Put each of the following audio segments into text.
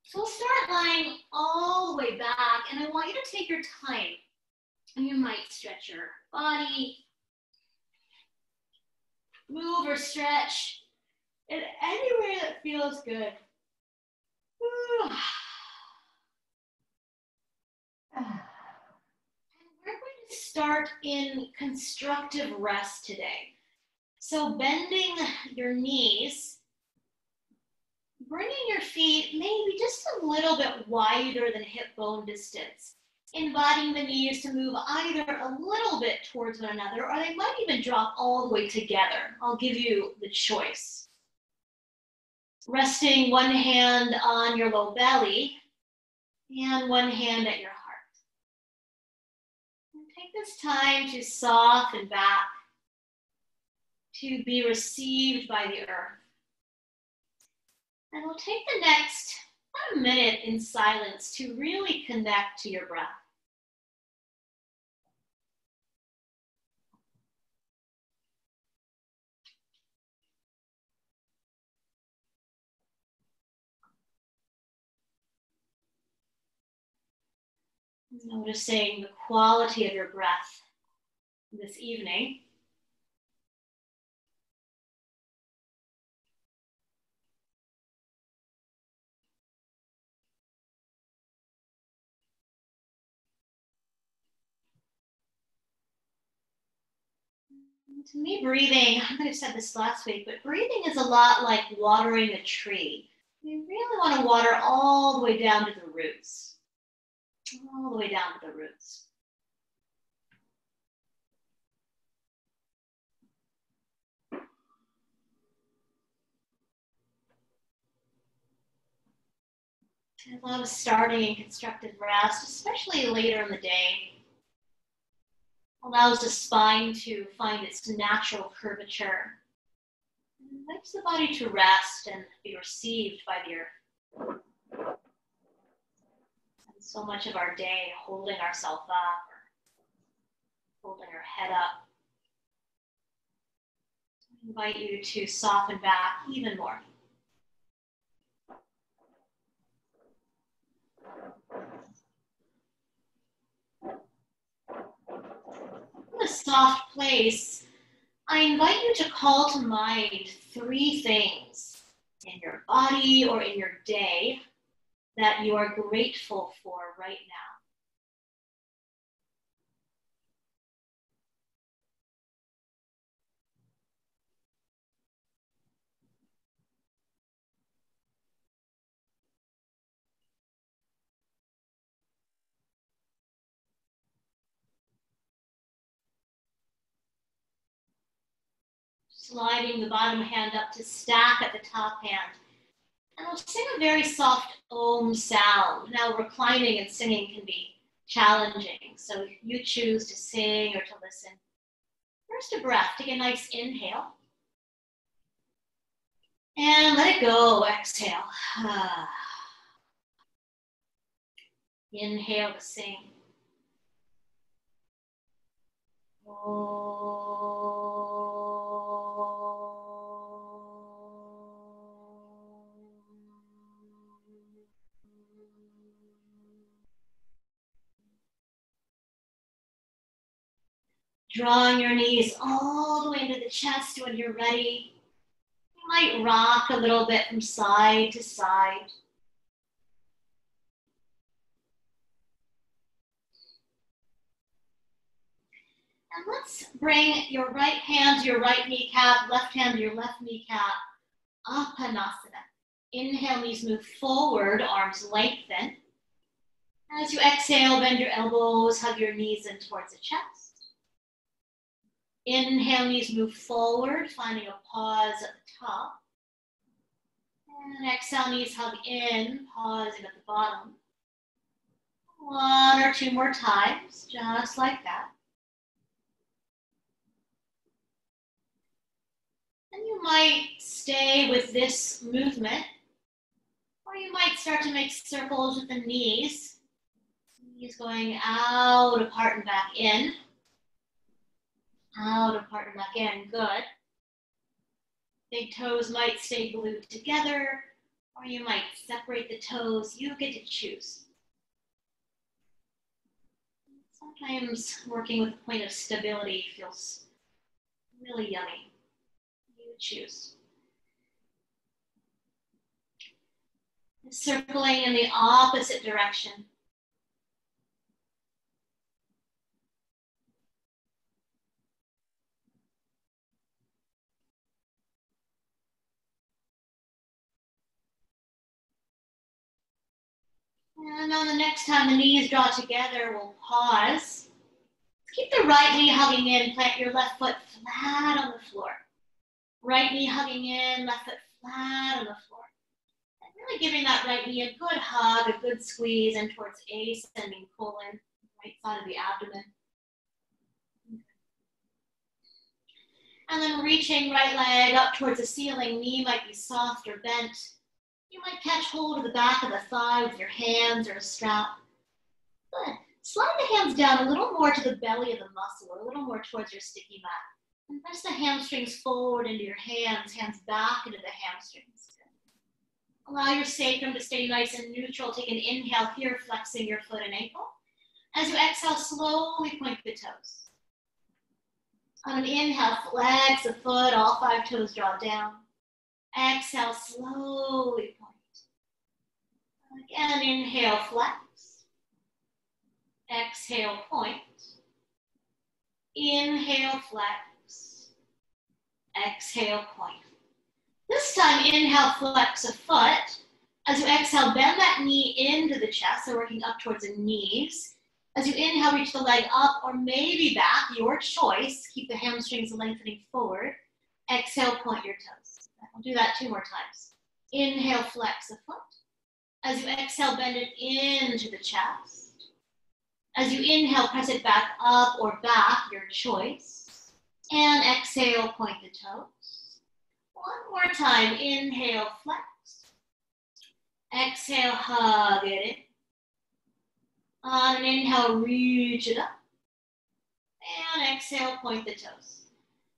So we'll start lying all the way back, and I want you to take your time. And you might stretch your body, move or stretch in anywhere that feels good. And we're going to start in constructive rest today. So bending your knees, bringing your feet maybe just a little bit wider than hip bone distance, inviting the knees to move either a little bit towards one another, or they might even drop all the way together. I'll give you the choice. Resting one hand on your low belly and one hand at your heart. And take this time to soften back, to be received by the earth. And we'll take the next 1 minute in silence to really connect to your breath. Noticing the quality of your breath this evening. To me, breathing, I might have said this last week, but breathing is a lot like watering a tree. You really want to water all the way down to the roots. All the way down to the roots. I love starting constructive rest, especially later in the day. Allows the spine to find its natural curvature. And invites the body to rest and be received by the earth. And so much of our day holding ourselves up or holding our head up. I invite you to soften back even more. In a soft place, I invite you to call to mind 3 things in your body or in your day that you are grateful for right now. Sliding the bottom hand up to stack at the top hand. And we'll sing a very soft Om sound. Now, reclining and singing can be challenging, so if you choose to sing or to listen. First, a breath. Take a nice inhale. And let it go. Exhale. Inhale to sing. Drawing your knees all the way into the chest when you're ready. You might rock a little bit from side to side. And let's bring your right hand to your right kneecap, left hand to your left kneecap. Apanasana. Inhale, knees move forward, arms lengthen. As you exhale, bend your elbows, hug your knees in towards the chest. Inhale, knees move forward, finding a pause at the top. And exhale, knees hug in, pausing at the bottom. 1 or 2 more times, just like that. And you might stay with this movement, or you might start to make circles with the knees. Knees going out, apart, and back in. Out, apart, and back in. Good. Big toes might stay glued together, Or you might separate the toes. You get to choose. Sometimes working with a point of stability feels really yummy. You choose. Circling in the opposite direction. And on the next time the knees draw together, we'll pause. Keep the right knee hugging in, plant your left foot flat on the floor. Right knee hugging in, left foot flat on the floor. And really giving that right knee a good hug, a good squeeze in towards ascending colon, right side of the abdomen. And then reaching right leg up towards the ceiling, knee might be soft or bent. You might catch hold of the back of the thigh with your hands or a strap. Good. Slide the hands down a little more to the belly of the muscle, or a little more towards your sticky mat. And press the hamstrings forward into your hands, hands back into the hamstrings. Allow your sacrum to stay nice and neutral. Take an inhale here, flexing your foot and ankle. As you exhale, slowly point the toes. On an inhale, flex the foot, all 5 toes draw down. Exhale, slowly point. Again, inhale, flex. Exhale, point. Inhale, flex. Exhale, point. This time, inhale, flex a foot. As you exhale, bend that knee into the chest, so working up towards the knees. As you inhale, reach the leg up or maybe back, your choice. Keep the hamstrings lengthening forward. Exhale, point your toes. We'll do that 2 more times. Inhale, flex a foot. As you exhale, bend it into the chest. As you inhale, press it back up or back, your choice. And exhale, point the toes. 1 more time. Inhale, flex. Exhale, hug it in. On an inhale, reach it up. And exhale, point the toes.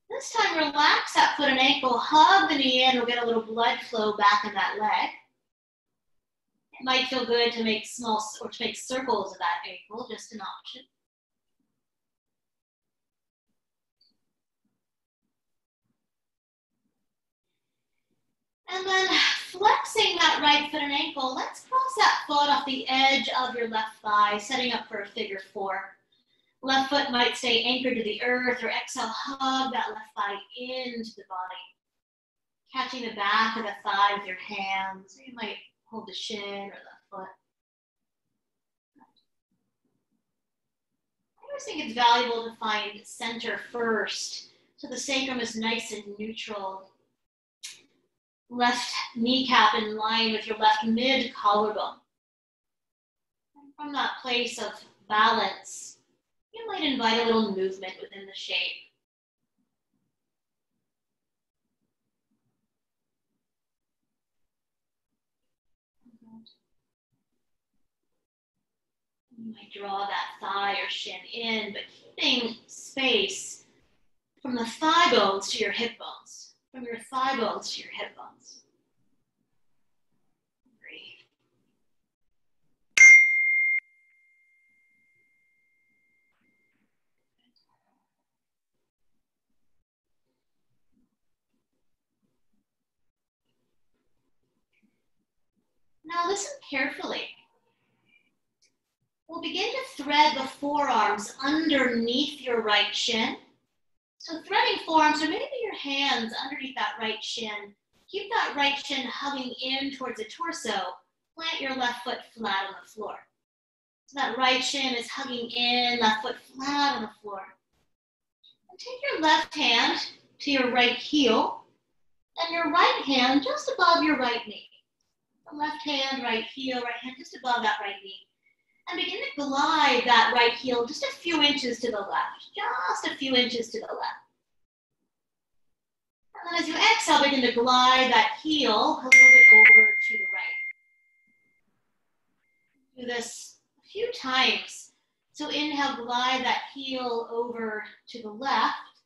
This time, relax that foot and ankle, hug the knee in. We'll get a little blood flow back in that leg. It might feel good to make circles of that ankle, just an option. And then flexing that right foot and ankle, let's cross that foot off the edge of your left thigh, setting up for a figure 4. Left foot might stay anchored to the earth, or exhale, hug that left thigh into the body. Catching the back of the thigh with your hands. You might hold the shin or the foot. I always think it's valuable to find center first, so the sacrum is nice and neutral. Left kneecap in line with your left mid collarbone. And from that place of balance, you might invite a little movement within the shape. You might draw that thigh or shin in, but keeping space from the thigh bones to your hip bones, from your thigh bones to your hip bones. Breathe. Now listen carefully. We'll begin to thread the forearms underneath your right shin. So threading forearms, or maybe your hands underneath that right shin. Keep that right shin hugging in towards the torso. Plant your left foot flat on the floor. So that right shin is hugging in, left foot flat on the floor. And take your left hand to your right heel, and your right hand just above your right knee. The left hand, right heel, right hand just above that right knee. And begin to glide that right heel just a few inches to the left, just a few inches to the left. And then as you exhale, begin to glide that heel a little bit over to the right. Do this a few times. So inhale, glide that heel over to the left.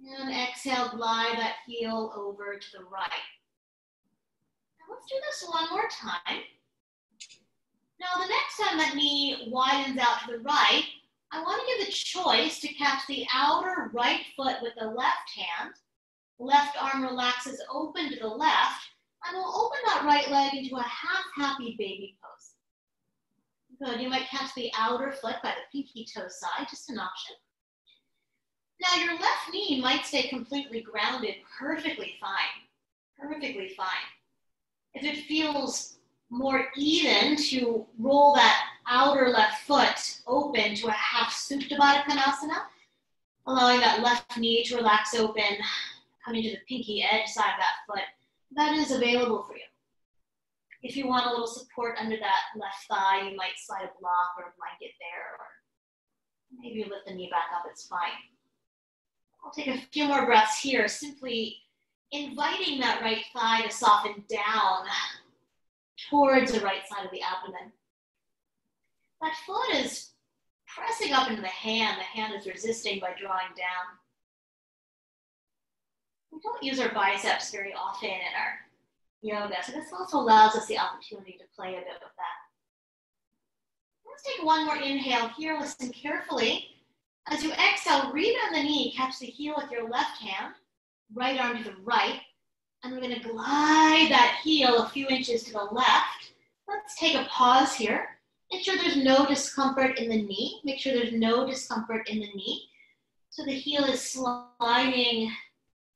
And exhale, glide that heel over to the right. Let's do this one more time. Now, the next time that knee widens out to the right, I want to give the choice to catch the outer right foot with the left hand. Left arm relaxes open to the left, and we'll open that right leg into a half-happy baby pose. Good, you might catch the outer foot by the pinky toe side, just an option. Now your left knee might stay completely grounded, perfectly fine, perfectly fine. If it feels more even to roll that outer left foot open to a half Supta Baddha Konasana, allowing that left knee to relax open, coming to the pinky edge side of that foot, that is available for you. If you want a little support under that left thigh, you might slide a block or a blanket there, or maybe you lift the knee back up, it's fine. I'll take a few more breaths here, simply inviting that right thigh to soften down towards the right side of the abdomen. That foot is pressing up into the hand is resisting by drawing down. We don't use our biceps very often in our yoga, so this also allows us the opportunity to play a bit with that. Let's take one more inhale here, listen carefully. As you exhale, rebend the knee, catch the heel with your left hand, right arm to the right, and we're going to glide that heel a few inches to the left. Let's take a pause here. Make sure there's no discomfort in the knee. Make sure there's no discomfort in the knee. So the heel is sliding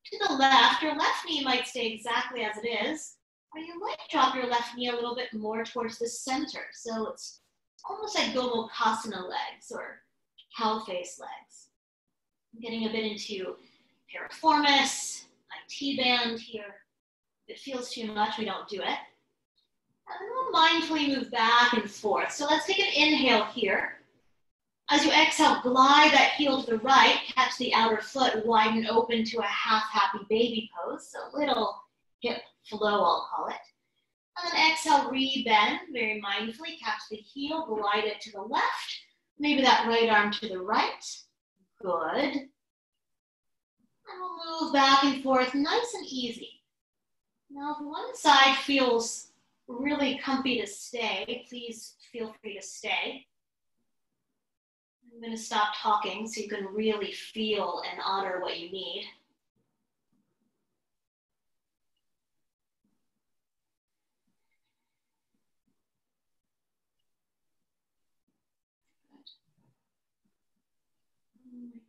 to the left. Your left knee might stay exactly as it is, or you might drop your left knee a little bit more towards the center. So it's almost like Gomukhasana legs or cow face legs. I'm getting a bit into piriformis, my T-band here. If it feels too much, we don't do it. And then we'll mindfully move back and forth. So let's take an inhale here. As you exhale, glide that heel to the right, catch the outer foot, widen open to a half-happy baby pose. So a little hip flow, I'll call it. And then exhale, rebend, very mindfully, catch the heel, glide it to the left. Maybe that right arm to the right. Good. And we'll move back and forth, nice and easy. Now, if one side feels really comfy to stay, please feel free to stay. I'm going to stop talking so you can really feel and honor what you need.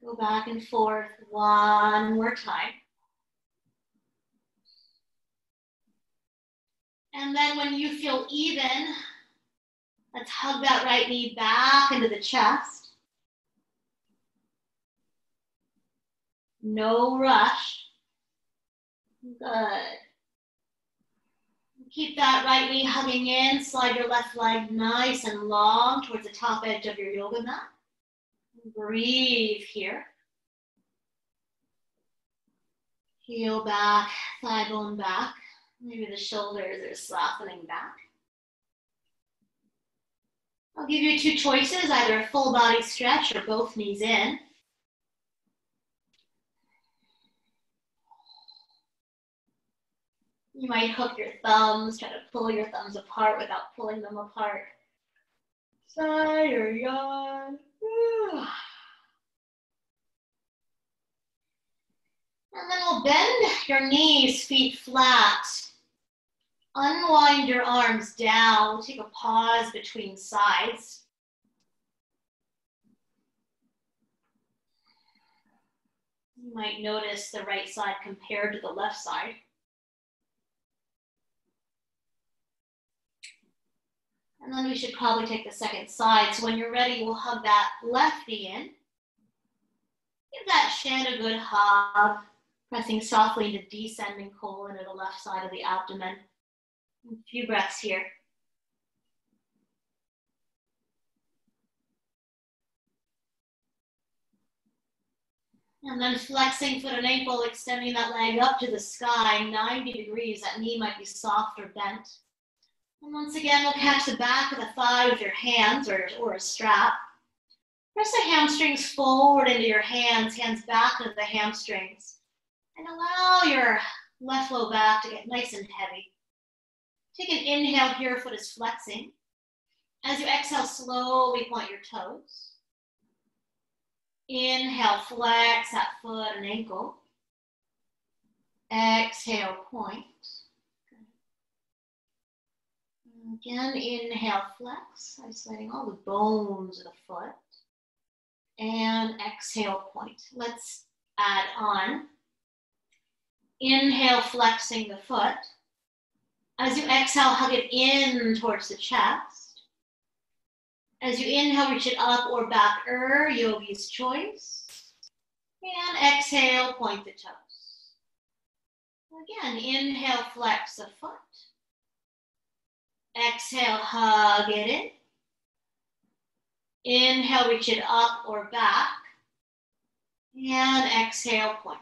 Go back and forth one more time. And then when you feel even, let's hug that right knee back into the chest. No rush. Good. Keep that right knee hugging in. Slide your left leg nice and long towards the top edge of your yoga mat. Breathe here. Heel back, thigh bone back. Maybe the shoulders are softening back. I'll give you two choices, either a full body stretch or both knees in. You might hook your thumbs, try to pull your thumbs apart without pulling them apart. Sigh or yawn. And then we'll bend your knees, feet flat. Unwind your arms down. We'll take a pause between sides. You might notice the right side compared to the left side. And then we should probably take the second side. So when you're ready, we'll hug that left knee in. Give that shin a good hug, pressing softly into descending colon to the left side of the abdomen. A few breaths here. And then flexing foot and ankle, extending that leg up to the sky, 90 degrees. That knee might be soft or bent. And once again, we'll catch the back of the thigh with your hands or a strap. Press the hamstrings forward into your hands back into the hamstrings. And allow your left low back to get nice and heavy. Take an inhale here, foot is flexing. As you exhale, slowly point your toes. Inhale, flex that foot and ankle. Exhale, point. Again, inhale, flex, isolating all the bones of the foot. And exhale, point. Let's add on. Inhale, flexing the foot. As you exhale, hug it in towards the chest. As you inhale, reach it up or back, yogi's choice. And exhale, point the toes. Again, inhale, flex the foot. Exhale, hug it in. Inhale, reach it up or back. And exhale, point.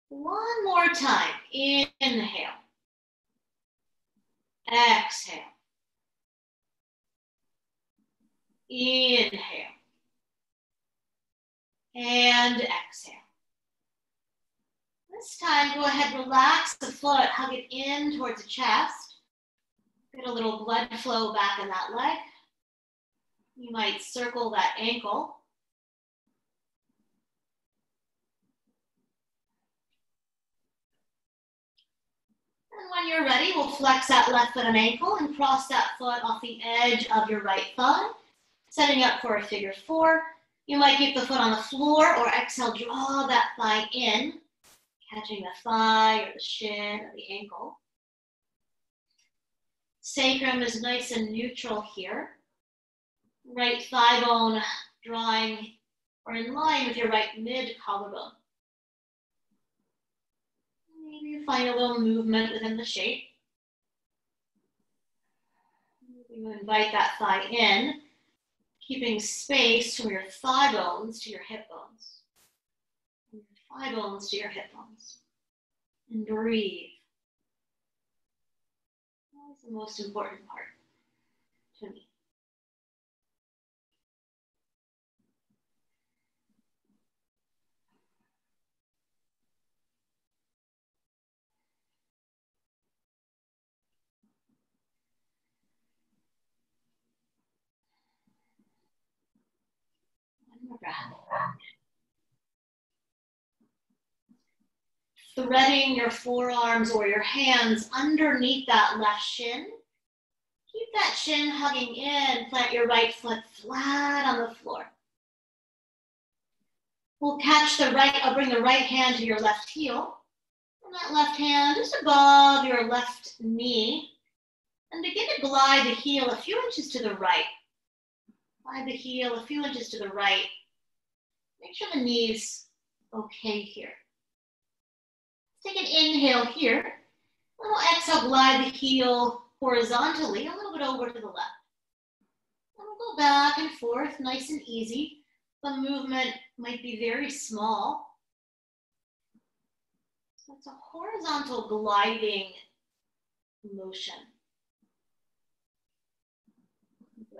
One more time. Inhale. Exhale. Inhale. And exhale. This time, go ahead, relax the foot, hug it in towards the chest. Get a little blood flow back in that leg. You might circle that ankle. And when you're ready, we'll flex that left foot and ankle and cross that foot off the edge of your right thigh, setting up for a figure four. You might keep the foot on the floor or exhale, draw that thigh in, catching the thigh or the shin or the ankle. Sacrum is nice and neutral here. Right thigh bone drawing or in line with your right mid collarbone. Maybe you find a little movement within the shape. You invite that thigh in, keeping space from your thigh bones to your hip bones. From your thigh bones to your hip bones. And breathe. That's the most important part to me. One more breath. Threading your forearms or your hands underneath that left shin. Keep that shin hugging in. Plant your right foot flat on the floor. We'll catch the right, I'll bring the right hand to your left heel. And that left hand just above your left knee. And begin to glide the heel a few inches to the right. Glide the heel a few inches to the right. Make sure the knee's okay here. Take an inhale here. A little exhale, glide the heel horizontally, a little bit over to the left. And we'll go back and forth, nice and easy. The movement might be very small. So it's a horizontal gliding motion. Good.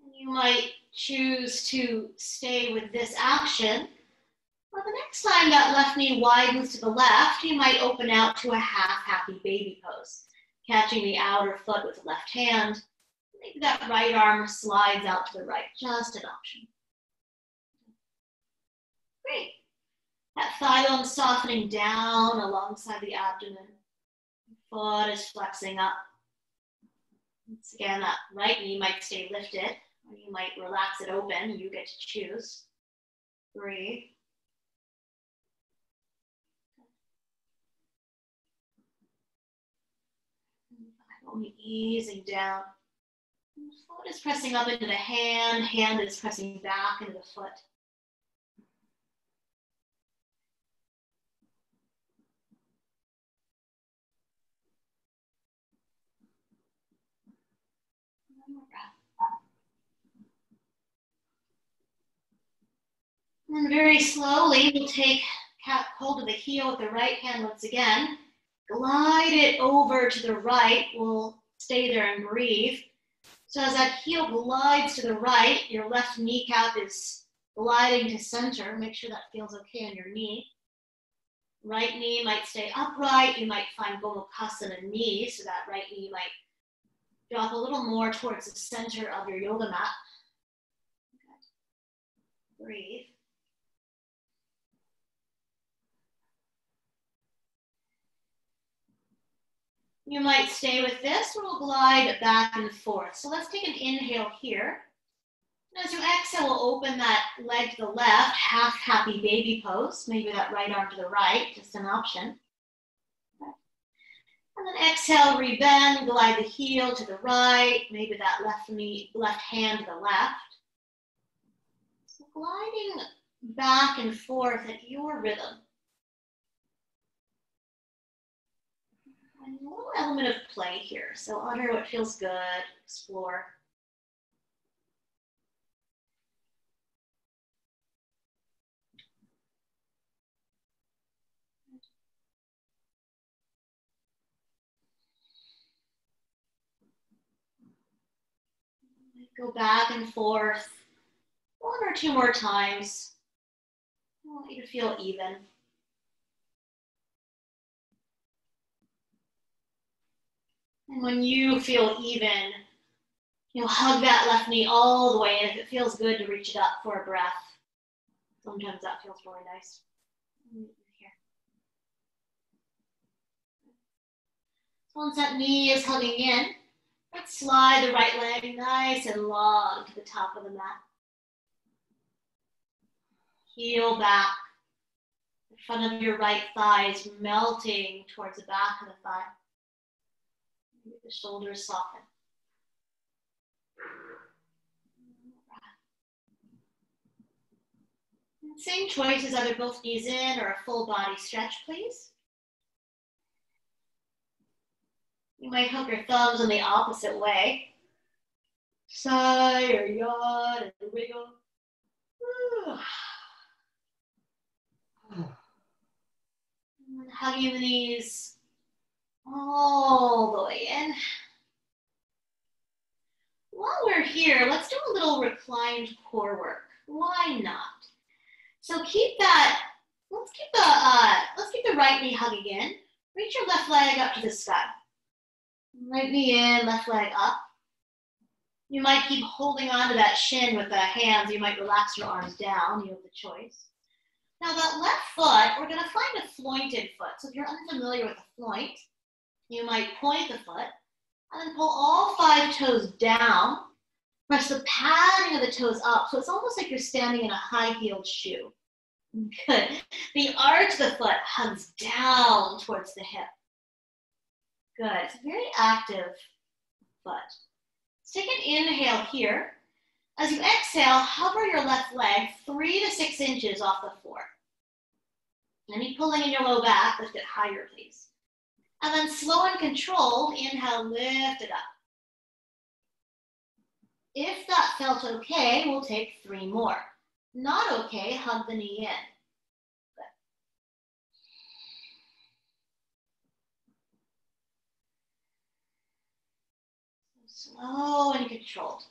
And you might choose to stay with this action. Well, the next time that left knee widens to the left, you might open out to a half happy baby pose, catching the outer foot with the left hand. Maybe that right arm slides out to the right, just an option. Great. That thigh bone softening down alongside the abdomen. Foot is flexing up. Once again, that right knee might stay lifted, or you might relax it open. You get to choose. Breathe. Only easing down. The foot is pressing up into the hand. Hand is pressing back into the foot. One more breath. And then very slowly, we'll take hold of the heel with the right hand once again. Glide it over to the right. We'll stay there and breathe. So as that heel glides to the right, your left kneecap is gliding to center. Make sure that feels okay on your knee. Right knee might stay upright. You might find Gomukhasana knee, so that right knee might drop a little more towards the center of your yoga mat. Good. Breathe. You might stay with this, or we'll glide back and forth. So let's take an inhale here. And as you exhale, we'll open that leg to the left, half happy baby pose. Maybe that right arm to the right, just an option. And then exhale, rebend, glide the heel to the right, maybe that left hand to the left. So gliding back and forth at your rhythm. And a little element of play here. So honor what feels good, explore. Go back and forth 1 or 2 more times. I want you to feel even. And when you feel even, you'll hug that left knee all the way in. If it feels good to reach it up for a breath. Sometimes that feels really nice. Here. Once that knee is hugging in, let's slide the right leg nice and long to the top of the mat. Heel back. The front of your right thigh is melting towards the back of the thigh. The shoulders soften. Same choice as either both knees in or a full body stretch, please. You might hook your thumbs in the opposite way. Sigh or yawn and wiggle. And hugging the knees all the way in. While we're here, let's do a little reclined core work. Why not? So let's keep the right knee hugging in. Reach your left leg up to the sky. Right knee in, left leg up. You might keep holding on to that shin with the hands. You might relax your arms down. You have the choice. Now that left foot, we're going to find a flointed foot. So if you're unfamiliar with a floint, you might point the foot and then pull all 5 toes down. Press the padding of the toes up. So it's almost like you're standing in a high-heeled shoe. Good. The arch of the foot hugs down towards the hip. Good. It's a very active foot. Let's take an inhale here. As you exhale, hover your left leg 3 to 6 inches off the floor. Any pulling in your low back, lift it higher, please. And then slow and controlled, inhale, lift it up. If that felt okay, we'll take 3 more. Not okay, hug the knee in. Good. Slow and controlled.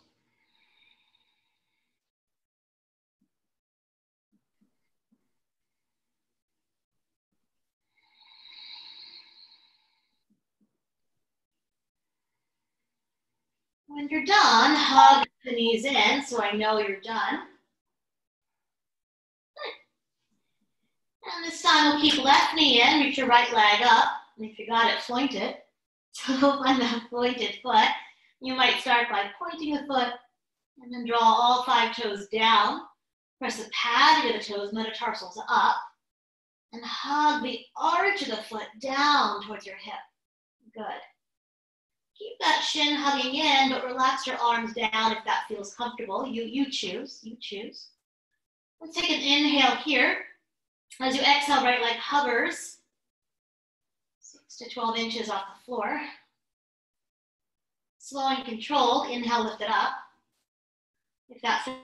When you're done, hug the knees in so I know you're done. Good. And this time we'll keep left knee in, reach your right leg up. And if you got it, floint it. So on that pointed foot, you might start by pointing the foot and then draw all 5 toes down. Press the padding of the toes, metatarsals up. And hug the arch of the foot down towards your hip. Good. Keep that shin hugging in, but relax your arms down if that feels comfortable. You choose. Let's take an inhale here. As you exhale, right leg hovers 6 to 12 inches off the floor. Slow and controlled, inhale, lift it up. If that feels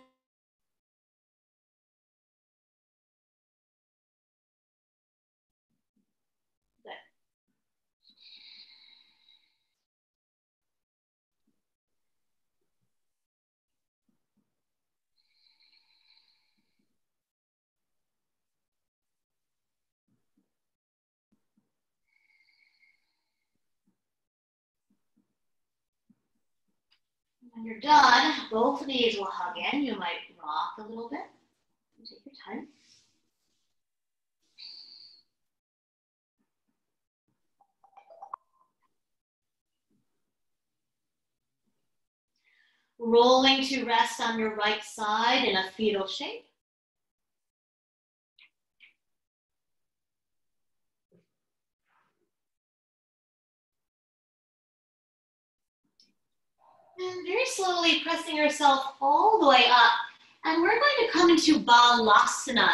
When you're done, both knees will hug in. You might rock a little bit. Take your time. Rolling to rest on your right side in a fetal shape. And very slowly pressing yourself all the way up. And we're going to come into Balasana,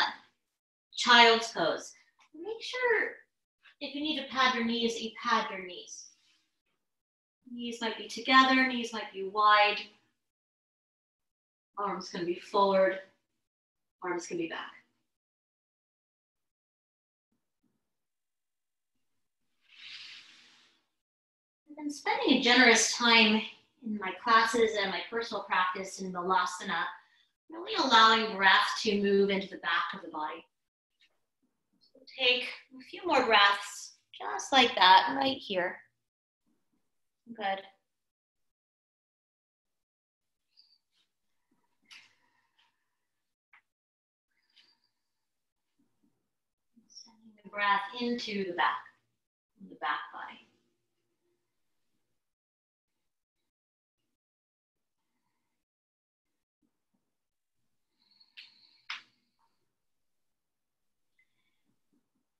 child's pose. Make sure if you need to pad your knees, that you pad your knees. Knees might be together, knees might be wide. Arms can be forward, arms can be back. I've been spending a generous time in my classes and my personal practice in Balasana, really allowing breath to move into the back of the body. So take a few more breaths, just like that, right here. Good. Sending the breath into the back body.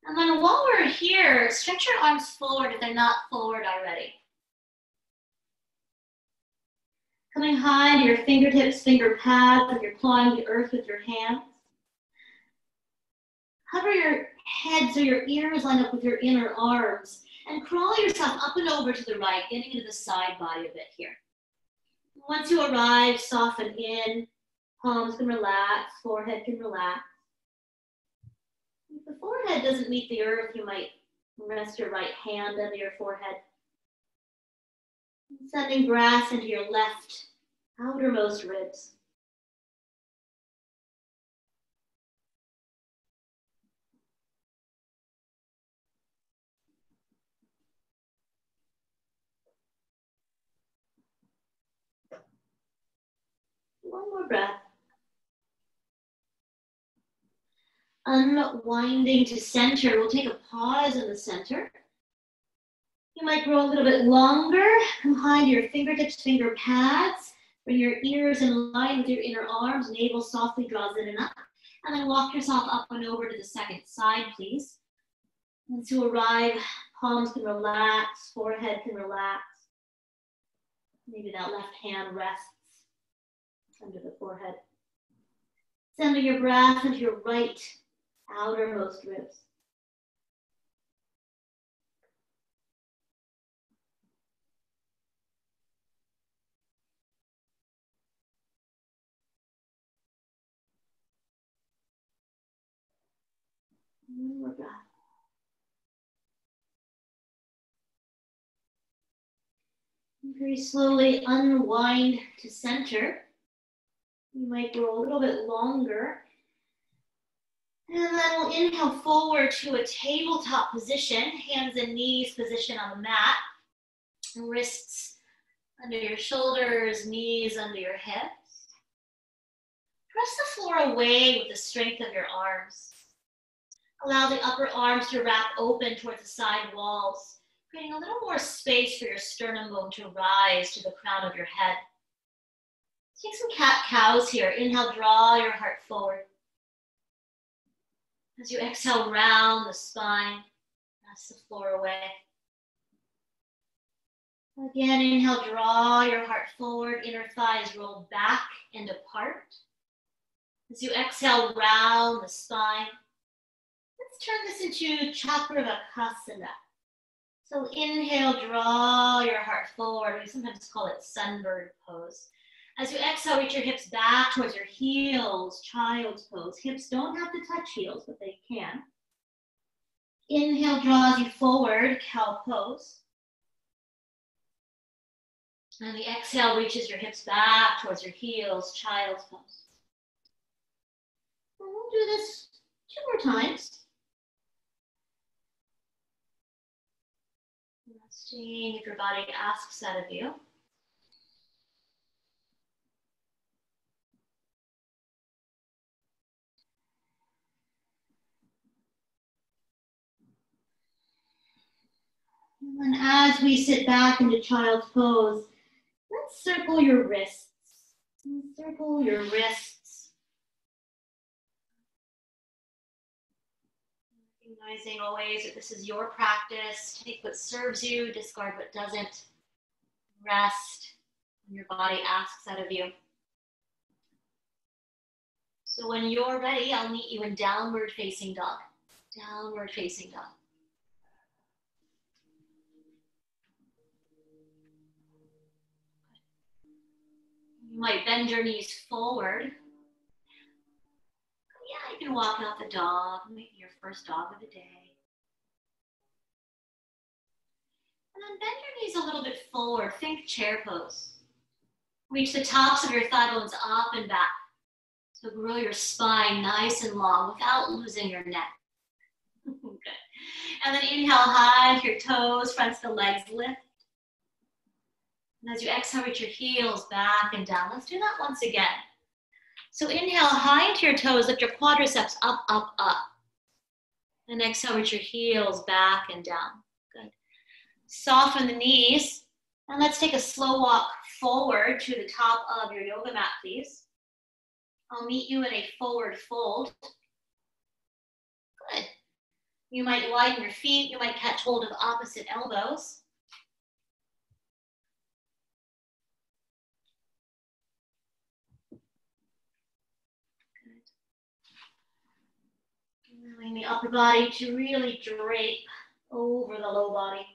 And then while we're here, stretch your arms forward if they're not forward already. Coming high to your fingertips, finger pads, if you're clawing the earth with your hands. Hover your head so your ears line up with your inner arms, and crawl yourself up and over to the right, getting into the side body a bit here. Once you arrive, soften in, palms can relax, forehead can relax. If the forehead doesn't meet the earth, you might rest your right hand under your forehead. Sending breath into your left outermost ribs. One more breath. Unwinding to center. We'll take a pause in the center. You might grow a little bit longer. Come high to your fingertips, finger pads. Bring your ears in line with your inner arms. Navel softly draws in and up. And then walk yourself up and over to the second side, please. Once you arrive, palms can relax, forehead can relax. Maybe that left hand rests under the forehead. Sending your breath into your right outermost ribs. One more breath. And very slowly unwind to center. You might grow a little bit longer. And then we'll inhale forward to a tabletop position, hands and knees position on the mat. Wrists under your shoulders, knees under your hips. Press the floor away with the strength of your arms. Allow the upper arms to wrap open towards the side walls, creating a little more space for your sternum bone to rise to the crown of your head. Take some cat-cows here. Inhale, draw your heart forward. As you exhale, round the spine, press the floor away. Again, inhale, draw your heart forward, inner thighs roll back and apart. As you exhale, round the spine. Let's turn this into Chakravakasana. So inhale, draw your heart forward. We sometimes call it sunbird pose. As you exhale, reach your hips back towards your heels, child's pose. Hips don't have to touch heels, but they can. Inhale draws you forward, cow pose. And the exhale reaches your hips back towards your heels, child's pose. And we'll do this 2 more times. Resting if your body asks that of you. And then as we sit back into child's pose, let's circle your wrists. Circle your wrists. Recognizing always that this is your practice. Take what serves you, discard what doesn't. Rest when your body asks out of you. So when you're ready, I'll meet you in downward facing dog. Downward facing dog. You might bend your knees forward. Yeah, you can walk out the dog, maybe your first dog of the day. And then bend your knees a little bit forward. Think chair pose. Reach the tops of your thigh bones up and back. So grow your spine nice and long without losing your neck. Good. And then inhale high to your toes, fronts the legs lift. And as you exhale, reach your heels back and down. Let's do that once again. So inhale high into your toes, lift your quadriceps up, up, up. And exhale, reach your heels back and down. Good. Soften the knees. And let's take a slow walk forward to the top of your yoga mat, please. I'll meet you in a forward fold. Good. You might widen your feet. You might catch hold of opposite elbows. Allowing the upper body to really drape over the low body.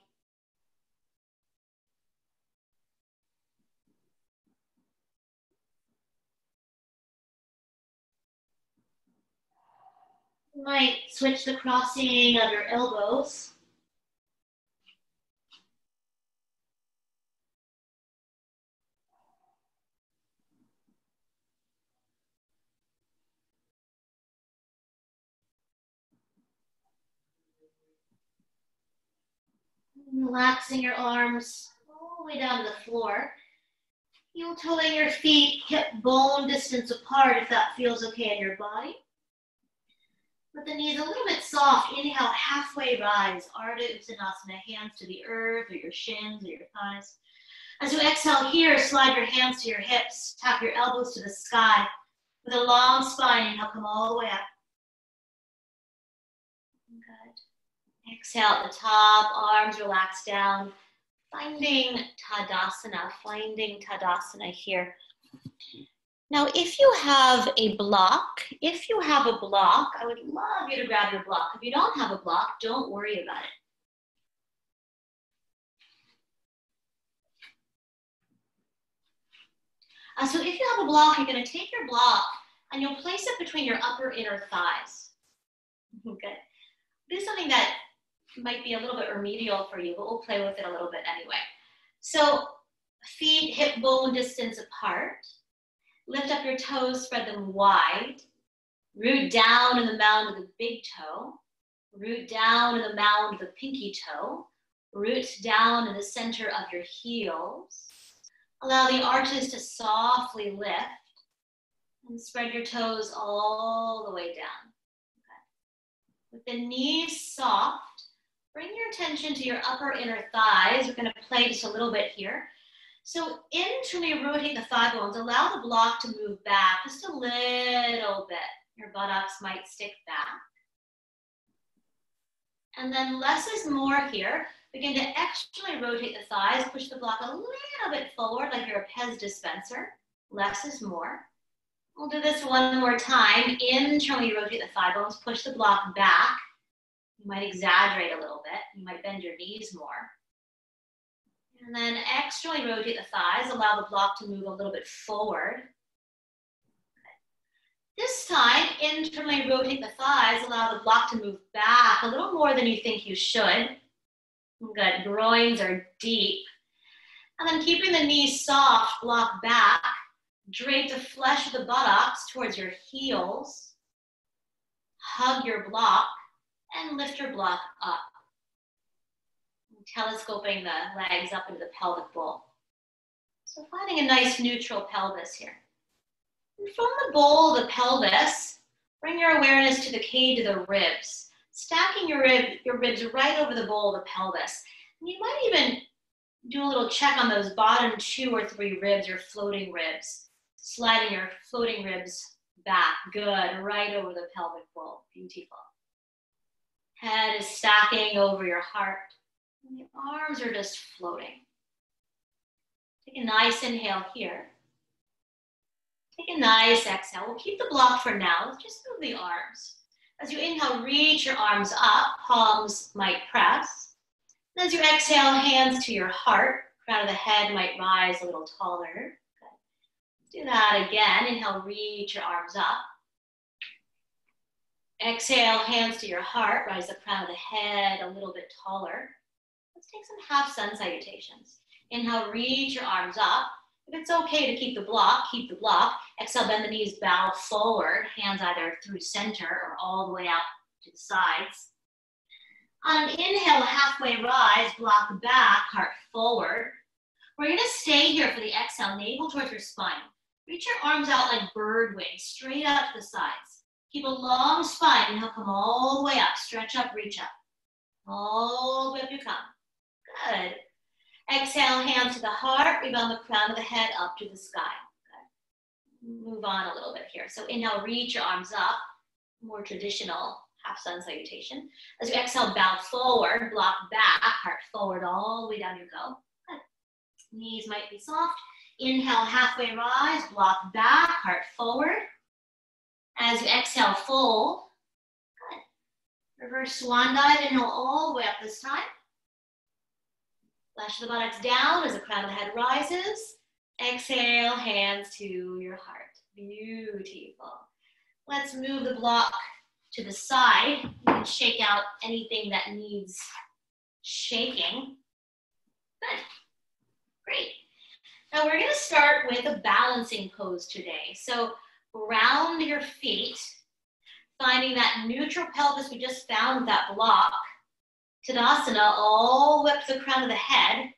You might switch the crossing of your elbows. Relaxing your arms all the way down to the floor. Heel toeing your feet hip bone distance apart if that feels okay in your body. With the knees a little bit soft, inhale, halfway rise, Ardha Uttanasana, hands to the earth or your shins or your thighs. As you exhale here, slide your hands to your hips, tap your elbows to the sky. With a long spine, inhale, come all the way up. Good. Exhale at the top, arms relax down. Finding Tadasana here. Now, if you have a block, I would love you to grab your block. If you don't have a block, don't worry about it. So if you have a block, you're going to take your block and you'll place it between your upper inner thighs. Good. This is something that might be a little bit remedial for you, but we'll play with it a little bit anyway. So feet hip bone distance apart. Lift up your toes, spread them wide. Root down in the mound of the big toe. Root down in the mound of the pinky toe. Root down in the center of your heels. Allow the arches to softly lift. And spread your toes all the way down. Okay. With the knees soft, bring your attention to your upper inner thighs. We're going to play just a little bit here. So internally rotate the thigh bones. Allow the block to move back just a little bit. Your buttocks might stick back. And then less is more here. Begin to externally rotate the thighs. Push the block a little bit forward like you're a Pez dispenser. Less is more. We'll do this one more time. Internally rotate the thigh bones. Push the block back. You might exaggerate a little bit. You might bend your knees more. And then externally rotate the thighs. Allow the block to move a little bit forward. This time, internally rotate the thighs. Allow the block to move back a little more than you think you should. Good. Groins are deep. And then keeping the knees soft, block back. Drape the flesh of the buttocks towards your heels. Hug your block and lift your block up. Telescoping the legs up into the pelvic bowl. So finding a nice neutral pelvis here. And from the bowl of the pelvis, bring your awareness to the cage of the ribs. Stacking your ribs right over the bowl of the pelvis. You might even do a little check on those bottom 2 or 3 ribs, your floating ribs. Sliding your floating ribs back, good, right over the pelvic bowl, beautiful. Head is stacking over your heart. And the arms are just floating. Take a nice inhale here. Take a nice exhale. We'll keep the block for now. Let's just move the arms. As you inhale, reach your arms up. Palms might press. And as you exhale, hands to your heart. Crown of the head might rise a little taller. Good. Do that again. Inhale, reach your arms up. Exhale, hands to your heart. Rise the crown of the head a little bit taller. Let's take some half sun salutations. Inhale, reach your arms up. If it's okay to keep the block, keep the block. Exhale, bend the knees, bow forward. Hands either through center or all the way out to the sides. On an inhale, halfway rise, block back, heart forward. We're going to stay here for the exhale, navel towards your spine. Reach your arms out like bird wings, straight out to the sides. Keep a long spine. Inhale, come all the way up. Stretch up, reach up. All the way up you come. Good. Exhale, hands to the heart. Rebound the crown of the head up to the sky. Good. Move on a little bit here. So inhale, reach your arms up. More traditional half sun salutation. As you exhale, bow forward, block back, heart forward, all the way down you go. Good. Knees might be soft. Inhale, halfway rise, block back, heart forward. As you exhale, fold. Good. Reverse swan dive. Inhale all the way up this time. Flash the buttocks down as the crown of the head rises. Exhale, hands to your heart. Beautiful. Let's move the block to the side. You can shake out anything that needs shaking. Good. Great. Now we're going to start with a balancing pose today. So round your feet, finding that neutral pelvis we just found with that block. Tadasana, all the way up to the crown of the head.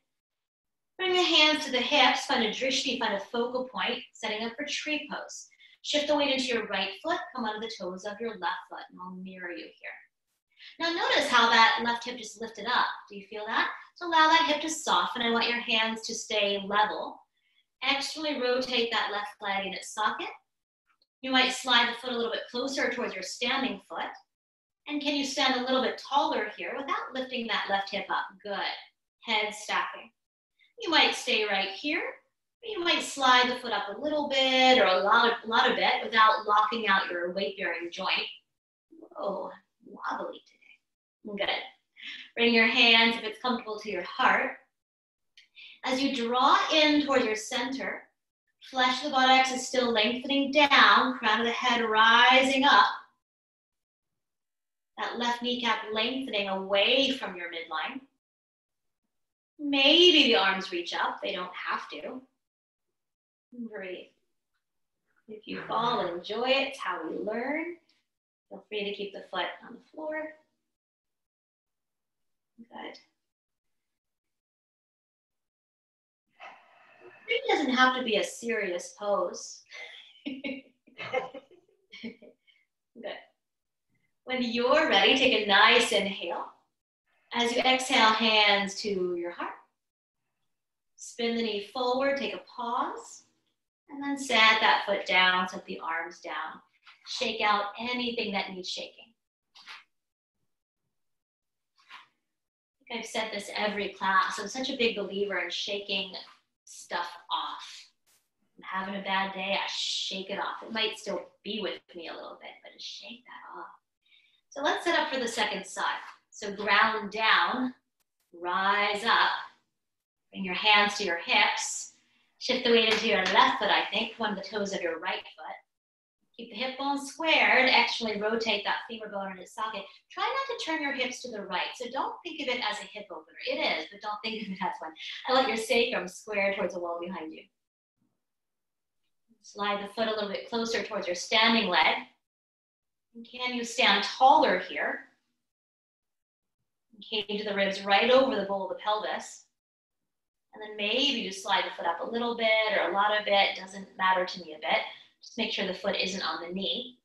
Bring the hands to the hips, find a drishti, find a focal point, setting up for tree pose. Shift the weight into your right foot, come onto the toes of your left foot, and I'll mirror you here. Now notice how that left hip just lifted up. Do you feel that? So allow that hip to soften. I want your hands to stay level. Externally rotate that left leg in its socket. You might slide the foot a little bit closer towards your standing foot. And can you stand a little bit taller here without lifting that left hip up? Good. Head stacking. You might stay right here. You might slide the foot up a little bit or a lot of bit without locking out your weight-bearing joint. Whoa, wobbly today. Good. Bring your hands, if it's comfortable, to your heart. As you draw in towards your center, flesh of the buttocks is still lengthening down, crown of the head rising up. That left kneecap lengthening away from your midline. Maybe the arms reach up, they don't have to. Breathe. If you fall, enjoy it, it's how we learn. Feel free to keep the foot on the floor. Good. It doesn't have to be a serious pose. Good. When you're ready, take a nice inhale. As you exhale, hands to your heart. Spin the knee forward, take a pause, and then set that foot down, set the arms down. Shake out anything that needs shaking. I think I've said this every class. I'm such a big believer in shaking stuff off. I'm having a bad day, I shake it off. It might still be with me a little bit, but just shake that off. So let's set up for the second side. So ground down, rise up, bring your hands to your hips, shift the weight into your left foot, I think, one of the toes of your right foot. Keep the hip bone squared, externally rotate that femur bone in its socket. Try not to turn your hips to the right, so don't think of it as a hip opener. It is, but don't think of it as one. I let your sacrum square towards the wall behind you. Slide the foot a little bit closer towards your standing leg. And can you stand taller here? Cage the ribs right over the bowl of the pelvis. And then maybe just slide the foot up a little bit or a lot of it. Doesn't matter to me a bit. Just make sure the foot isn't on the knee.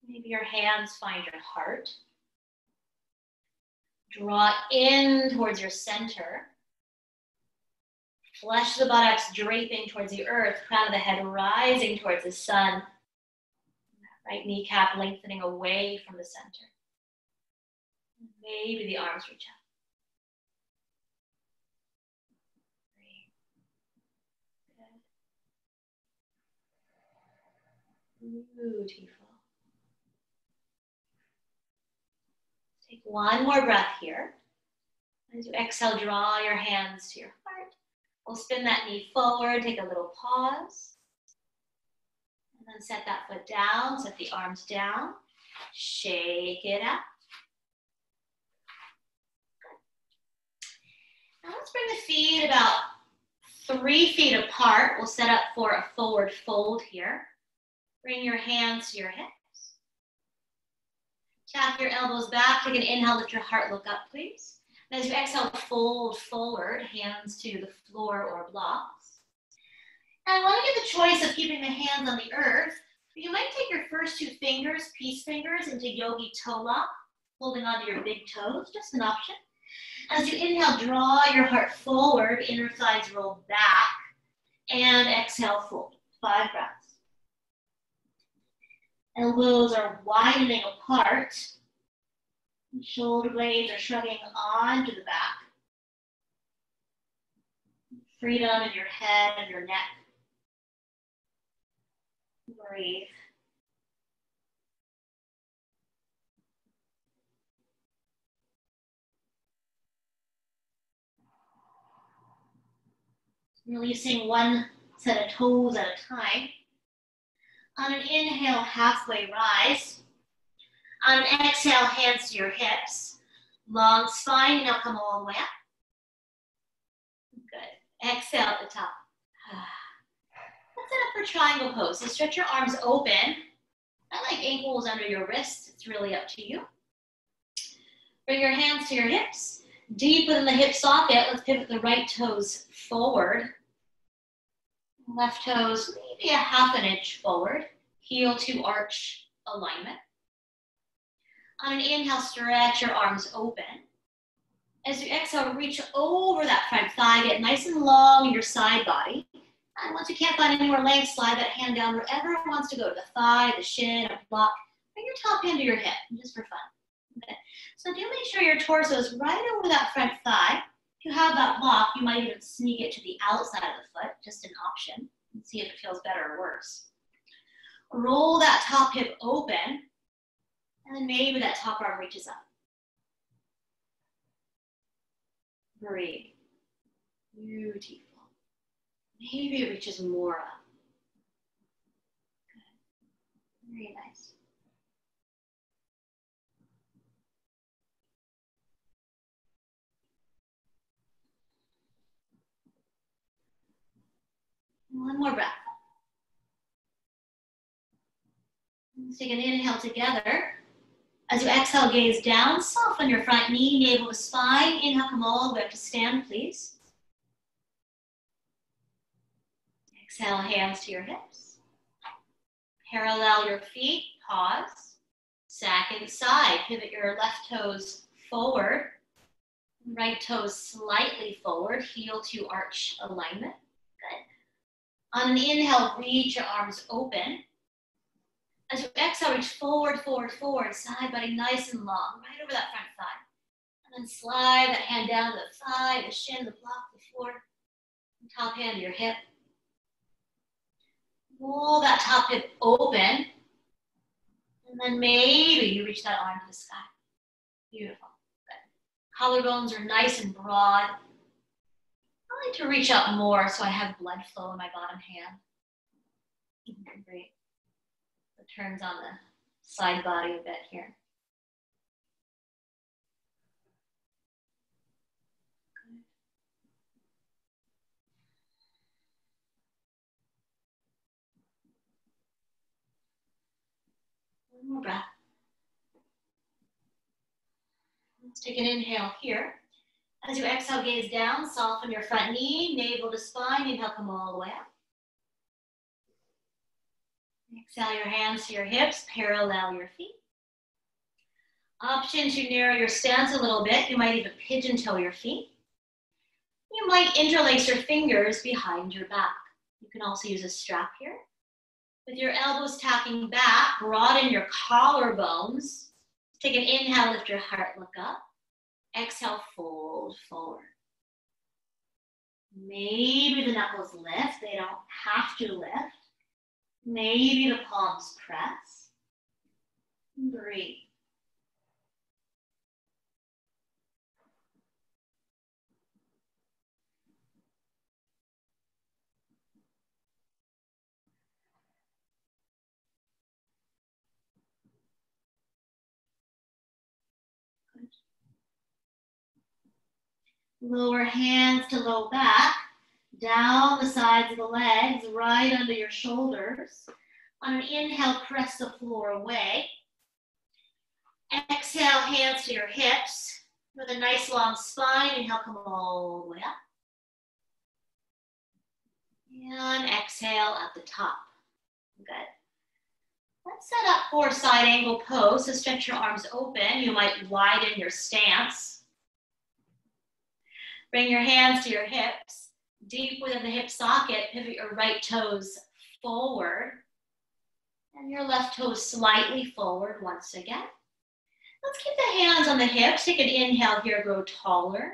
Maybe your hands find your heart. Draw in towards your center. Flesh the buttocks draping towards the earth, crown of the head rising towards the sun. Right kneecap lengthening away from the center. Maybe the arms reach out. Good. Beautiful. Take one more breath here. As you exhale, draw your hands to your heart. We'll spin that knee forward, take a little pause. And then set that foot down, set the arms down. Shake it out. Good. Now let's bring the feet about 3 feet apart. We'll set up for a forward fold here. Bring your hands to your hips. Tap your elbows back. Take an inhale, lift your heart, look up, please. And as you exhale, fold forward, hands to the floor or blocks. And I want to give the choice of keeping the hands on the earth. You might take your first 2 fingers, peace fingers, into yogi toe lock, holding onto your big toes, just an option. As you inhale, draw your heart forward, inner thighs roll back, and exhale, fold. 5 breaths. Elbows are widening apart. Shoulder blades are shrugging onto the back. Freedom in your head and your neck. Breathe. Releasing one set of toes at a time. On an inhale, halfway rise. On an exhale, hands to your hips. Long spine, now come all the way up. Good. Exhale at the top. Let's set up for triangle pose. So stretch your arms open. I like ankles under your wrists. It's really up to you. Bring your hands to your hips. Deep within the hip socket, let's pivot the right toes forward. Left toes maybe a ½ inch forward. Heel to arch alignment. On an inhale, stretch your arms open. As you exhale, reach over that front thigh. Get nice and long in your side body. And once you can't find any more length, slide that hand down wherever it wants to go. To the thigh, the shin, a block. Bring your top hand to your hip, just for fun. Okay. So do make sure your torso is right over that front thigh. If you have that block, you might even sneak it to the outside of the foot, just an option, and see if it feels better or worse. Roll that top hip open, and then maybe that top arm reaches up. Breathe. Beautiful. Maybe it reaches more up. Good. Very nice. One more breath. Let's take an inhale together. As you exhale, gaze down, soften your front knee, navel to spine. Inhale, come all the way up to stand, please. Exhale, hands to your hips. Parallel your feet, pause. Second side, pivot your left toes forward. Right toes slightly forward, heel to arch alignment. Good. On an inhale, reach your arms open. As you exhale, reach forward, forward, forward, side body nice and long, right over that front thigh. And then slide that hand down to the thigh, the shin, the block, the floor. Top hand to your hip. Roll that top hip open. And then maybe you reach that arm to the sky. Beautiful. Good. Collarbones are nice and broad. I like to reach out more so I have blood flow in my bottom hand. Great. It turns on the side body a bit here. One more breath. Let's take an inhale here. As you exhale, gaze down, soften your front knee, navel to spine. Inhale, come all the way up. Exhale your hands to your hips, parallel your feet. Option to narrow your stance a little bit. You might even pigeon toe your feet. You might interlace your fingers behind your back. You can also use a strap here. With your elbows tacking back, broaden your collarbones. Take an inhale, lift your heart, look up. Exhale, fold forward. Maybe the knuckles lift. They don't have to lift. Maybe the palms press. Breathe. Lower hands to low back, down the sides of the legs, right under your shoulders. On an inhale, press the floor away. Exhale, hands to your hips. With a nice long spine, inhale, come all the way up. And exhale at the top. Good. Let's set up for side angle pose. So stretch your arms open. You might widen your stance. Bring your hands to your hips. Deep within the hip socket, pivot your right toes forward. And your left toes slightly forward once again. Let's keep the hands on the hips. Take an inhale here, grow taller.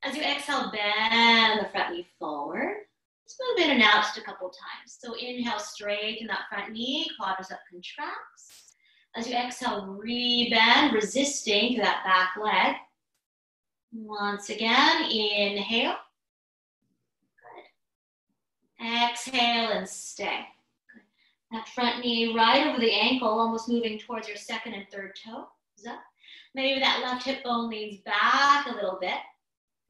As you exhale, bend the front knee forward. Let's move in and out just a couple times. So inhale, straighten that front knee, quadricep contracts. As you exhale, re-bend, resisting to that back leg. Once again, inhale. Good. Exhale and stay. Good. That front knee right over the ankle, almost moving towards your second and third toe. Up. Maybe that left hip bone leans back a little bit.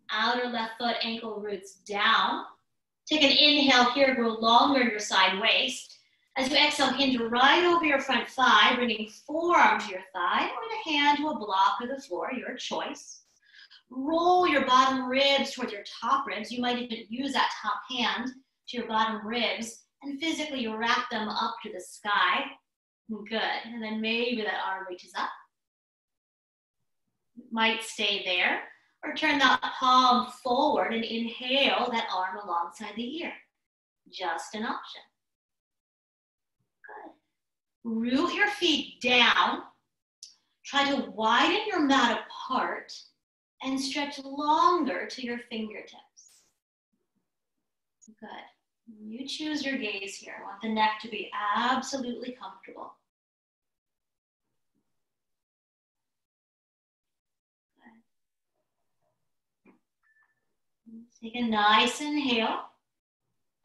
Outer left foot, ankle roots down. Take an inhale here, grow longer in your side waist. As you exhale, hinge right over your front thigh, bringing forearm to your thigh, or the hand to a block or the floor, your choice. Roll your bottom ribs towards your top ribs. You might even use that top hand to your bottom ribs and physically wrap them up to the sky. Good. And then maybe that arm reaches up. Might stay there, or turn that palm forward and inhale that arm alongside the ear. Just an option. Good. Root your feet down. Try to widen your mat apart and stretch longer to your fingertips. Good. You choose your gaze here. I want the neck to be absolutely comfortable. Take a nice inhale.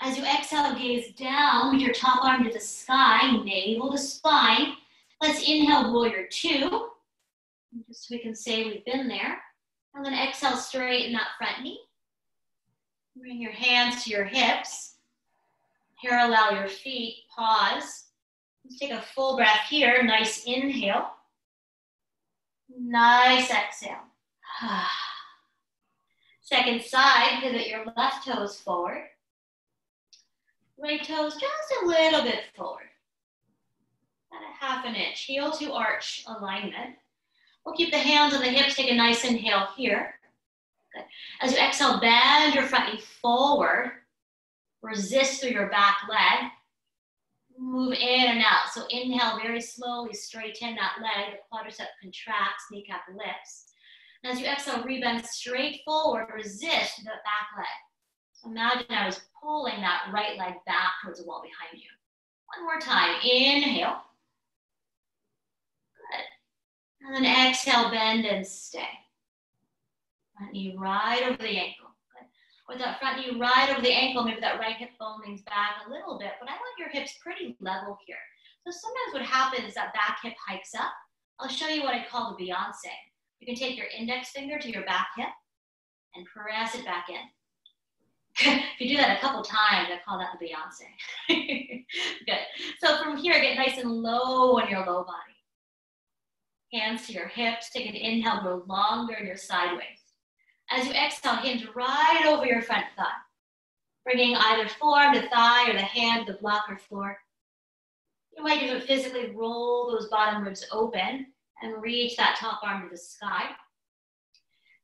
As you exhale, gaze down with your top arm to the sky, navel to spine. Let's inhale, warrior two. Just so we can say we've been there. And then exhale, straighten that front knee. Bring your hands to your hips. Parallel your feet, pause. Let's take a full breath here. Nice inhale. Nice exhale. Second side, pivot your left toes forward. Right toes just a little bit forward. About a half an inch. Heel to arch alignment. We'll keep the hands on the hips. Take a nice inhale here. Good. As you exhale, bend your front knee forward. Resist through your back leg. Move in and out. So inhale very slowly, straighten that leg. The quadricep contracts, kneecap lifts. As you exhale, rebend straight forward, resist the back leg. So imagine I was pulling that right leg back towards the wall behind you. One more time, inhale. Good. And then exhale, bend and stay. Front knee right over the ankle. Good. With that front knee right over the ankle, maybe that right hip bone leans back a little bit, but I want your hips pretty level here. So sometimes what happens is that back hip hikes up. I'll show you what I call the Beyonce. You can take your index finger to your back hip and press it back in. If you do that a couple times, I call that the Beyonce. Good. So from here, get nice and low on your low body. Hands to your hips. Take an inhale, go longer in your side waist. As you exhale, hinge right over your front thigh. Bringing either forearm to thigh or the hand to the block or floor. You might even physically roll those bottom ribs open And reach that top arm to the sky.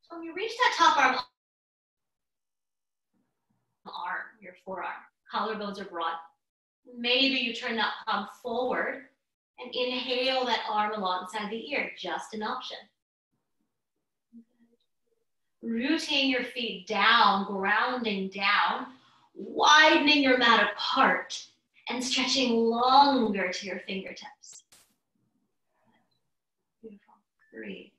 So when you reach that top arm, your forearm, collarbones are broad. Maybe you turn that palm forward and inhale that arm alongside the ear, just an option. Rooting your feet down, grounding down, widening your mat apart, and stretching longer to your fingertips. Beautiful. Breathe.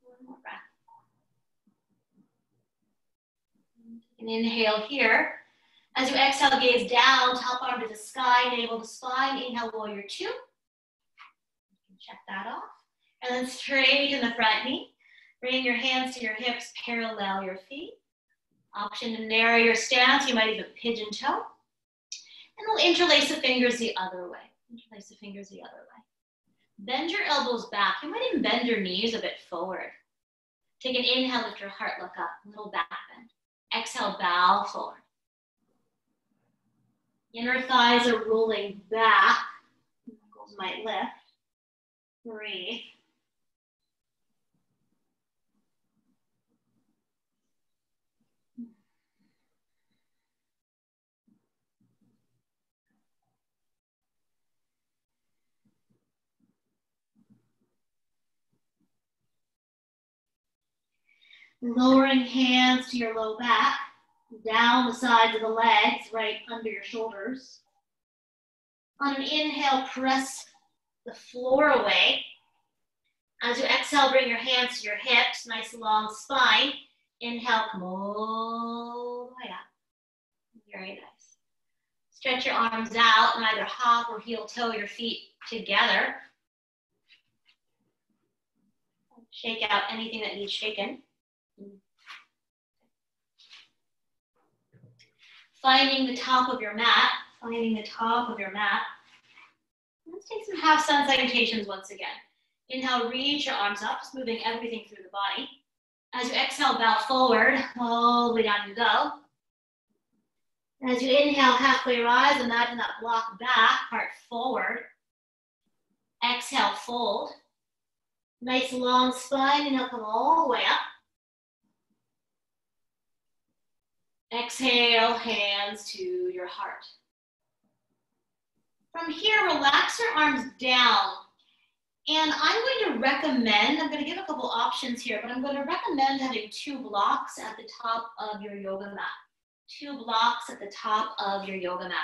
One more breath. And inhale here. As you exhale, gaze down, top arm to the sky, navel to spine. Inhale, warrior two. Check that off. And then straighten the front knee. Bring your hands to your hips, parallel your feet. Option to narrow your stance. You might even pigeon toe. And we'll interlace the fingers the other way. Interlace the fingers the other way. Bend your elbows back. You might even bend your knees a bit forward. Take an inhale, lift your heart, look up. A little back bend. Exhale, bow forward. Inner thighs are rolling back. Ankles might lift. Breathe. Lowering hands to your low back, down the sides of the legs, right under your shoulders. On an inhale, press the floor away. As you exhale, bring your hands to your hips, nice long spine. Inhale, come all the way up. Very nice. Stretch your arms out and either hop or heel toe your feet together. Shake out anything that needs shaken. Finding the top of your mat, Let's take some half sun salutations once again. Inhale, reach your arms up, just moving everything through the body. As you exhale, bow forward, all the way down you go. As you inhale, halfway rise, imagine that block back, heart forward. Exhale, fold. Nice long spine, inhale, come all the way up. Exhale, hands to your heart. From here, relax your arms down. And I'm going to recommend, I'm going to give a couple options here, but I'm going to recommend having 2 blocks at the top of your yoga mat. 2 blocks at the top of your yoga mat.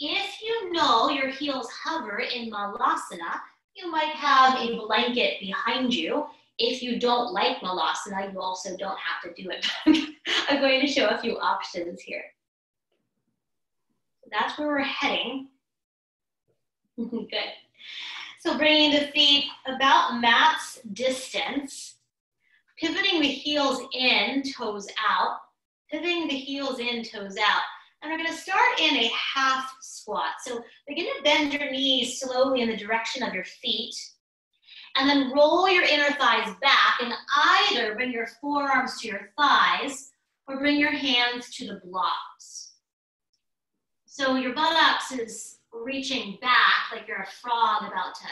If you know your heels hover in Malasana, you might have a blanket behind you. If you don't like Malasana, you also don't have to do it. I'm going to show a few options here. So that's where we're heading. Good. So bringing the feet about mat's distance, pivoting the heels in, toes out, pivoting the heels in, toes out. And we're going to start in a half squat. So begin to bend your knees slowly in the direction of your feet. And then roll your inner thighs back and either bring your forearms to your thighs or bring your hands to the blocks. So your buttocks is reaching back like you're a frog about to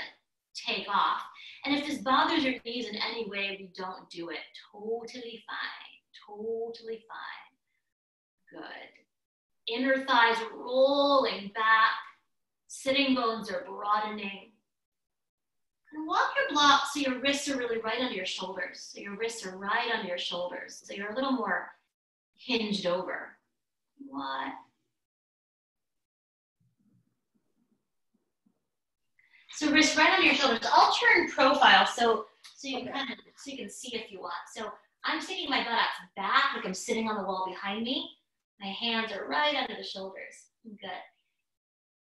take off. And if this bothers your knees in any way, we don't do it. Totally fine. Totally fine. Good. Inner thighs rolling back. Sitting bones are broadening. And walk your blocks so your wrists are really right under your shoulders. So your wrists are right under your shoulders. So you're a little more hinged over. What? So wrists right under your shoulders. I'll turn profile so you can see if you want. So I'm sticking my buttocks back like I'm sitting on the wall behind me. My hands are right under the shoulders. Good.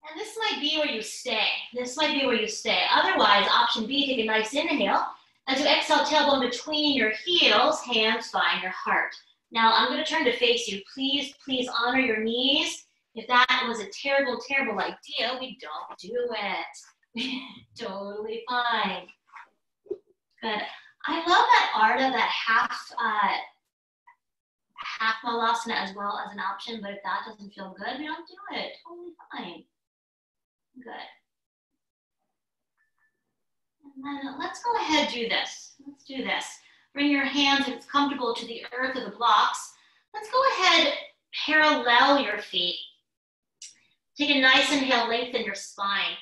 And this might be where you stay. This might be where you stay. Otherwise, option B, take a nice inhale. As you exhale, tailbone between your heels, hands find your heart. Now, I'm going to turn to face you. Please, please honor your knees. If that was a terrible, terrible idea, we don't do it. Totally fine. Good. I love that Arda, that half malasana as well as an option, but if that doesn't feel good, we don't do it. Totally fine. Good. And then let's go ahead and do this. Let's do this. Bring your hands, if it's comfortable, to the earth or the blocks. Let's go ahead, parallel your feet. Take a nice inhale, lengthen your spine.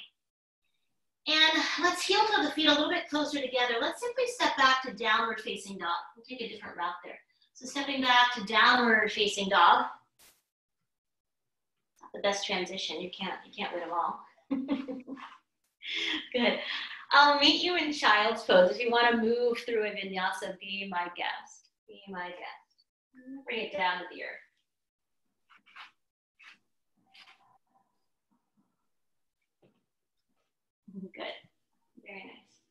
And let's heel toe the feet a little bit closer together. Let's simply step back to downward facing dog. We'll take a different route there. So stepping back to downward facing dog. Not the best transition. You can't win them all. Good. I'll meet you in child's pose. If you want to move through a vinyasa, be my guest. Be my guest. Bring it down to the earth. Good. Very nice.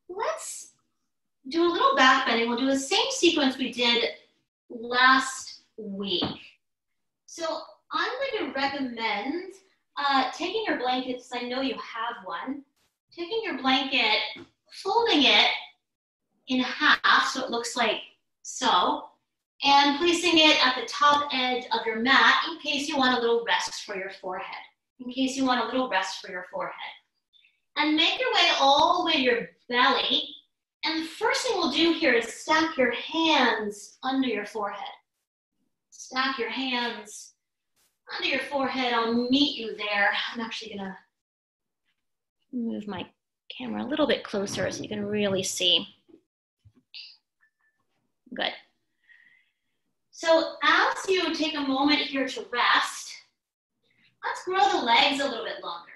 Let's do a little back bending. We'll do the same sequence we did last week. So I'm going to recommend taking your blankets, I know you have one, taking your blanket, folding it in half so it looks like so, and placing it at the top edge of your mat in case you want a little rest for your forehead. In case you want a little rest for your forehead. And make your way all the way to your belly. And the first thing we'll do here is stack your hands under your forehead. Stack your hands under your forehead. I'll meet you there. I'm actually gonna move my camera a little bit closer so you can really see. Good. So as you take a moment here to rest, let's grow the legs a little bit longer.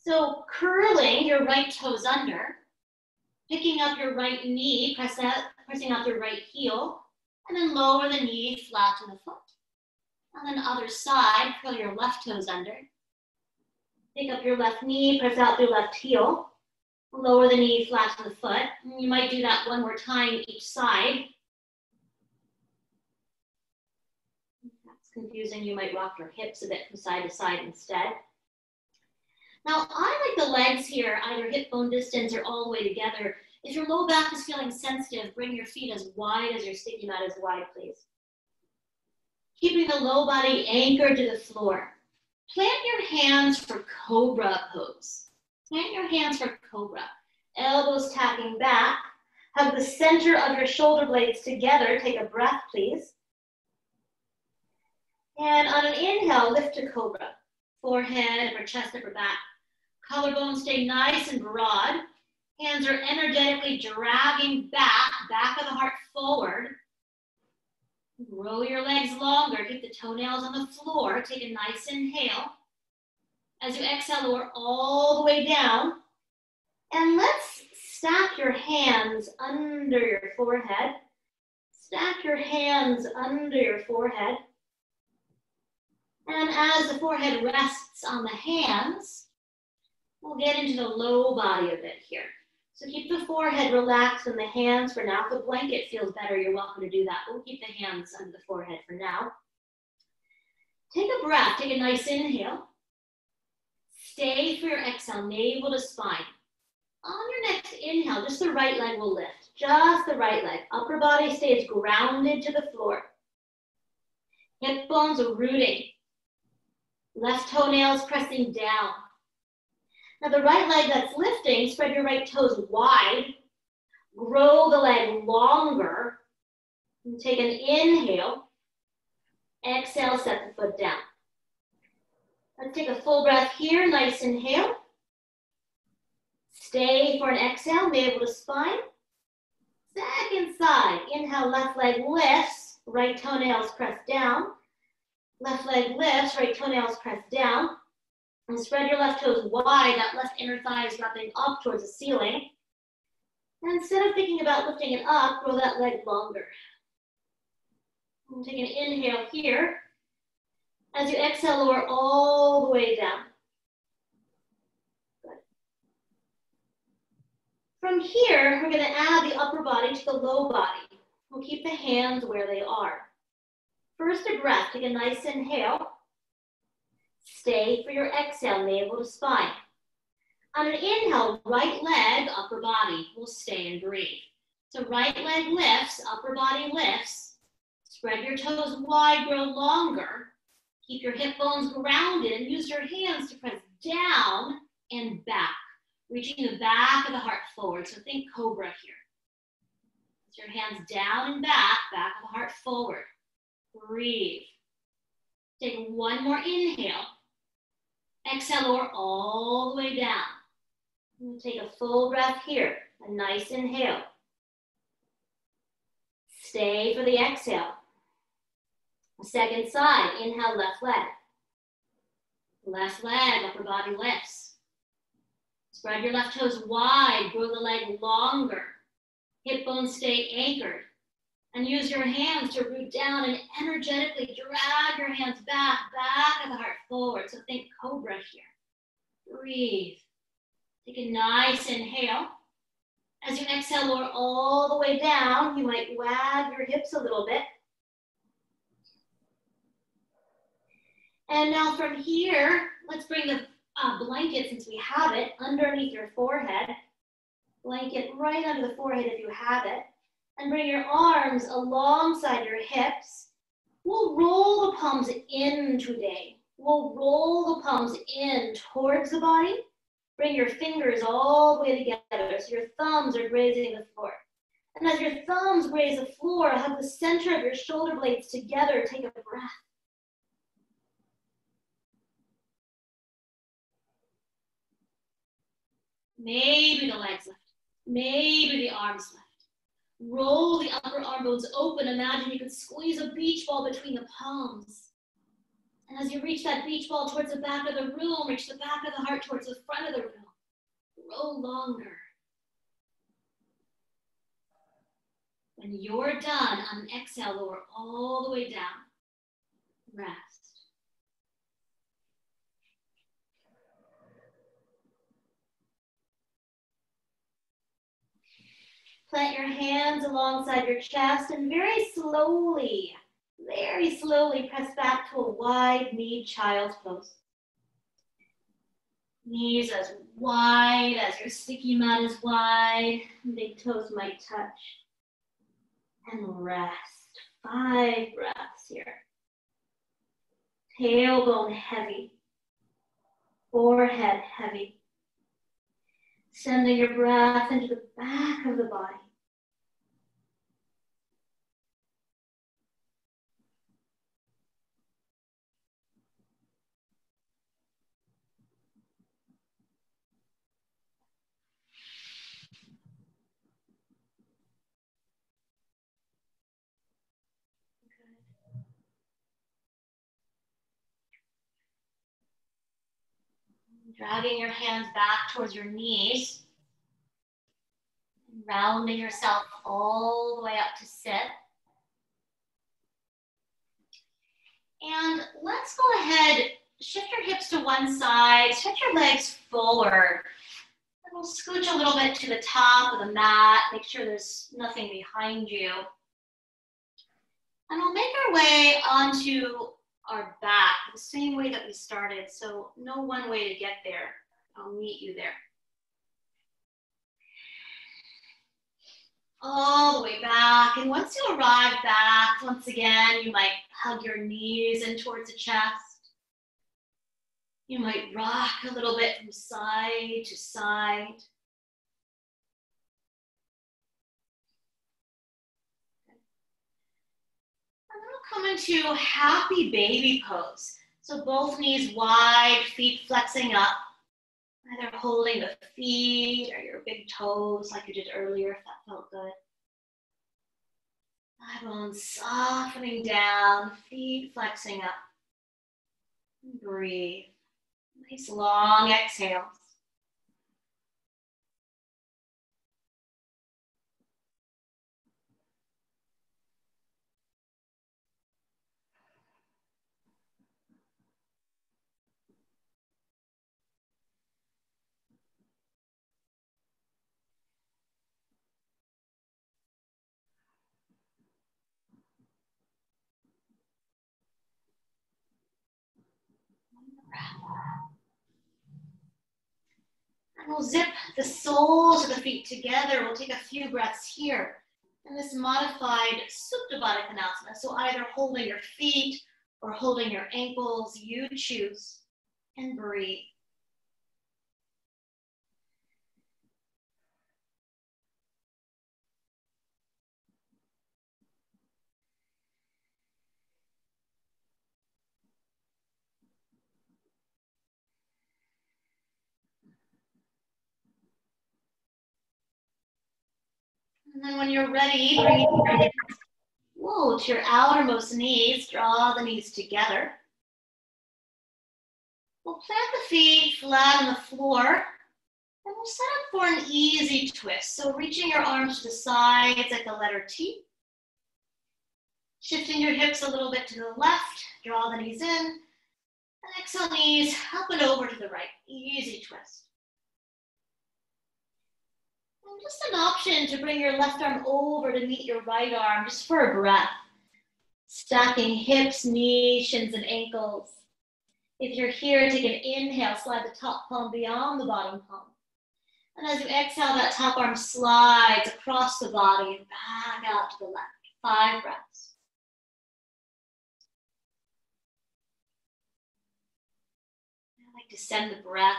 So curling your right toes under, picking up your right knee, pressing up your right heel, and then lower the knee, flatten the foot. And then other side, curl your left toes under. Pick up your left knee, press out your left heel, lower the knee, flatten the foot. And you might do that one more time each side. If that's confusing, you might rock your hips a bit from side to side instead. Now, I like the legs here, either hip bone distance or all the way together. If your low back is feeling sensitive, bring your feet as wide as your sticky mat is wide, please. Keeping the low body anchored to the floor. Plant your hands for cobra pose. Plant your hands for cobra. Elbows tacking back. Hug the center of your shoulder blades together. Take a breath, please. And on an inhale, lift to cobra. Forehead, upper chest, upper back. Collarbones stay nice and broad. Hands are energetically dragging back of the heart forward. Grow your legs longer. Keep the toenails on the floor. Take a nice inhale. As you exhale, lower all the way down. And let's stack your hands under your forehead. Stack your hands under your forehead. And as the forehead rests on the hands, we'll get into the low body a bit here. So keep the forehead relaxed and the hands for now. If the blanket feels better, you're welcome to do that. We'll keep the hands under the forehead for now. Take a breath, take a nice inhale. Stay for your exhale, navel to spine. On your next inhale, just the right leg will lift. Just the right leg. Upper body stays grounded to the floor. Hip bones are rooting. Left toenails pressing down. Now the right leg that's lifting, spread your right toes wide. Grow the leg longer. And take an inhale. Exhale, set the foot down. Let's take a full breath here. Nice inhale. Stay for an exhale, navel to spine. Second side. Inhale, left leg lifts. Right toenails press down. Left leg lifts, right toenails press down. And spread your left toes wide, that left inner thigh is dropping up towards the ceiling. And instead of thinking about lifting it up, grow that leg longer. And take an inhale here. As you exhale, lower all the way down. Good. From here, we're going to add the upper body to the low body. We'll keep the hands where they are. First, a breath. Take a nice inhale. Stay for your exhale, navel to spine. On an inhale, right leg, upper body will stay and breathe. So right leg lifts, upper body lifts. Spread your toes wide, grow longer. Keep your hip bones grounded and use your hands to press down and back, reaching the back of the heart forward. So think cobra here. Press your hands down and back, back of the heart forward. Breathe. Take one more inhale. Exhale, lower all the way down. We'll take a full breath here. A nice inhale. Stay for the exhale. Second side, inhale, left leg. Left leg, upper body lifts. Spread your left toes wide, grow the leg longer. Hip bones stay anchored. And use your hands to root down and energetically drag your hands back, back of the heart forward. So think cobra here. Breathe. Take a nice inhale. As you exhale, lower all the way down. You might wag your hips a little bit. And now from here, let's bring the blanket, since we have it, underneath your forehead. Blanket right under the forehead if you have it. And bring your arms alongside your hips. We'll roll the palms in today. We'll roll the palms in towards the body. Bring your fingers all the way together so your thumbs are grazing the floor. And as your thumbs graze the floor, hug the center of your shoulder blades together. Take a breath. Maybe the legs lift. Maybe the arms lift. Roll the upper arm bones open. Imagine you could squeeze a beach ball between the palms. And as you reach that beach ball towards the back of the room, reach the back of the heart towards the front of the room. Grow longer. When you're done, on an exhale, lower all the way down. Rest. Plant your hands alongside your chest and very slowly press back to a wide-kneed child's pose. Knees as wide as your sticky mat is wide. Big toes might touch. And rest. 5 breaths here. Tailbone heavy. Forehead heavy. Sending your breath into the back of the body. Dragging your hands back towards your knees. Rounding yourself all the way up to sit. And let's go ahead, shift your hips to one side, shift your legs forward. And we'll scooch a little bit to the top of the mat, make sure there's nothing behind you. And we'll make our way onto our back the same way that we started. So no one way to get there. I'll meet you there. All the way back. And once you arrive back, once again, you might hug your knees in towards the chest. You might rock a little bit from side to side. And then we'll come into happy baby pose. So both knees wide, feet flexing up. Either holding the feet or your big toes like you did earlier, if that felt good. Thigh bones softening down, feet flexing up. And breathe. Nice long exhales. And we'll zip the soles of the feet together. We'll take a few breaths here in this modified Supta Baddha Konasana. So either holding your feet or holding your ankles, you choose, and breathe. And then when you're ready, bring your hands to your outermost knees. Draw the knees together. We'll plant the feet flat on the floor. And we'll set up for an easy twist. So reaching your arms to the sides like the letter T. Shifting your hips a little bit to the left. Draw the knees in. And exhale, knees up and over to the right. Easy twist. And just an option to bring your left arm over to meet your right arm, just for a breath. Stacking hips, knees, shins, and ankles. If you're here, take an inhale, slide the top palm beyond the bottom palm. And as you exhale, that top arm slides across the body and back out to the left. 5 breaths. I like to send the breath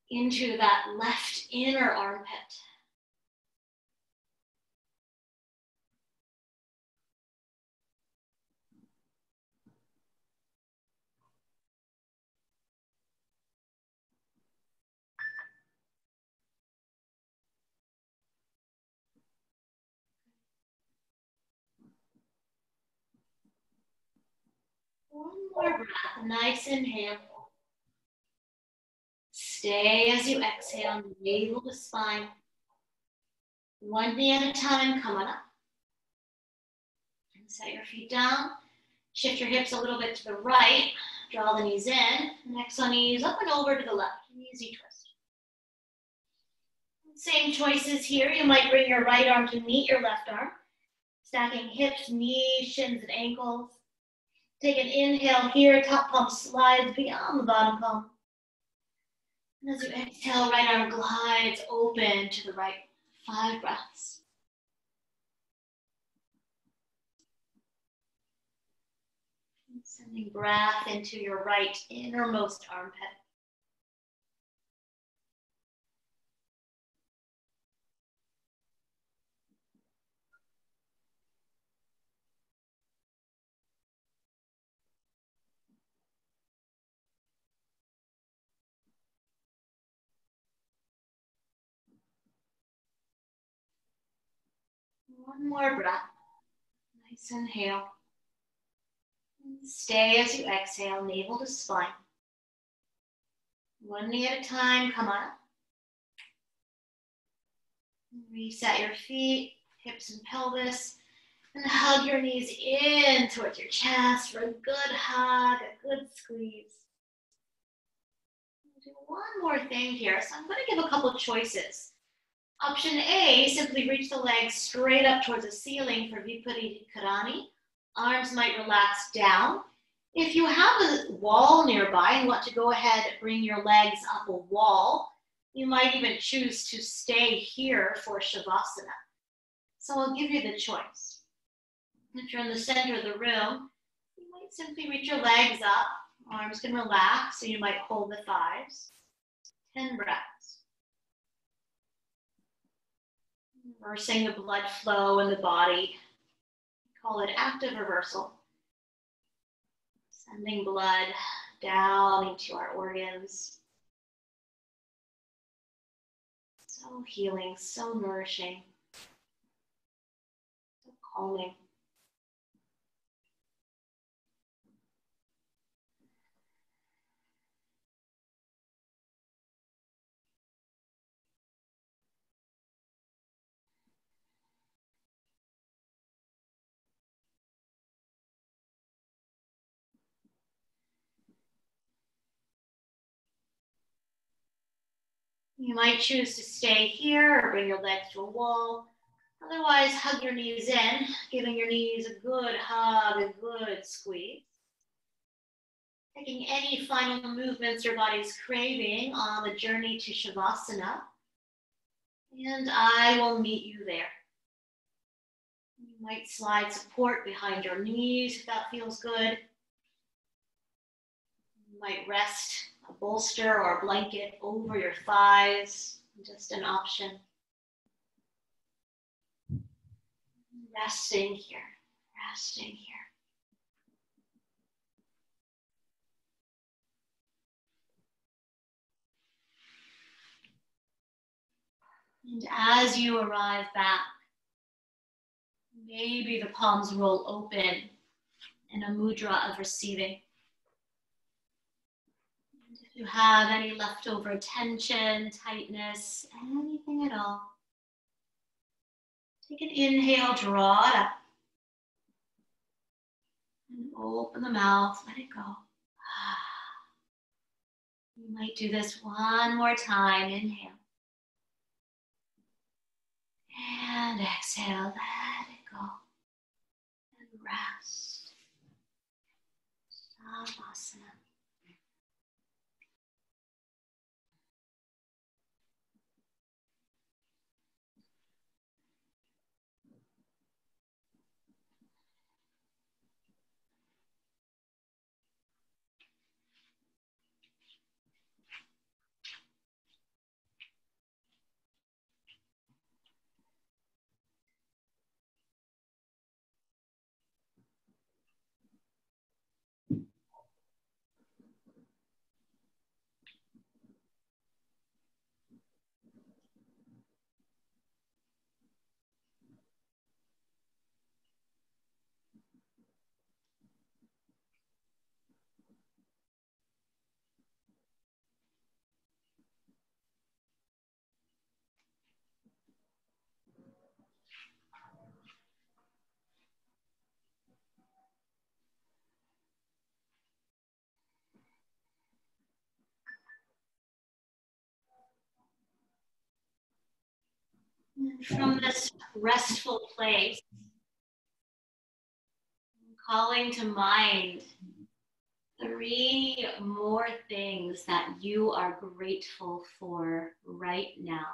into that left inner armpit. One more breath, a nice inhale. Stay as you exhale, navel to spine. One knee at a time, come on up. And set your feet down. Shift your hips a little bit to the right. Draw the knees in. Next on knees up and over to the left. Easy twist. Same choices here. You might bring your right arm to meet your left arm. Stacking hips, knees, shins, and ankles. Take an inhale here. Top palm slides beyond the bottom palm. And as you exhale, right arm glides open to the right. 5 breaths. And sending breath into your right innermost armpit. One more breath. Nice inhale. And stay as you exhale, navel to spine. One knee at a time, come on up. Reset your feet, hips and pelvis, and hug your knees in towards your chest for a good hug, a good squeeze. I'll do one more thing here. So I'm going to give a couple choices. Option A, simply reach the legs straight up towards the ceiling for Viparita Karani. Arms might relax down. If you have a wall nearby and want to go ahead and bring your legs up a wall, you might even choose to stay here for Shavasana. So I'll give you the choice. If you're in the center of the room, you might simply reach your legs up. Arms can relax, so you might hold the thighs. 10 breaths. Reversing the blood flow in the body. Call it active reversal. Sending blood down into our organs. So healing, so nourishing, so calming. You might choose to stay here or bring your legs to a wall. Otherwise, hug your knees in, giving your knees a good hug, a good squeeze. Taking any final movements your body's craving on the journey to Shavasana. And I will meet you there. You might slide support behind your knees if that feels good. You might rest a bolster or a blanket over your thighs, just an option. Resting here, resting here. And as you arrive back, maybe the palms roll open in a mudra of receiving. And if you have any leftover tension, tightness, anything at all, take an inhale, draw it up. And open the mouth, let it go. You might do this one more time. Inhale. And exhale, let it go. And rest. Savasana. And from this restful place, calling to mind 3 more things that you are grateful for right now.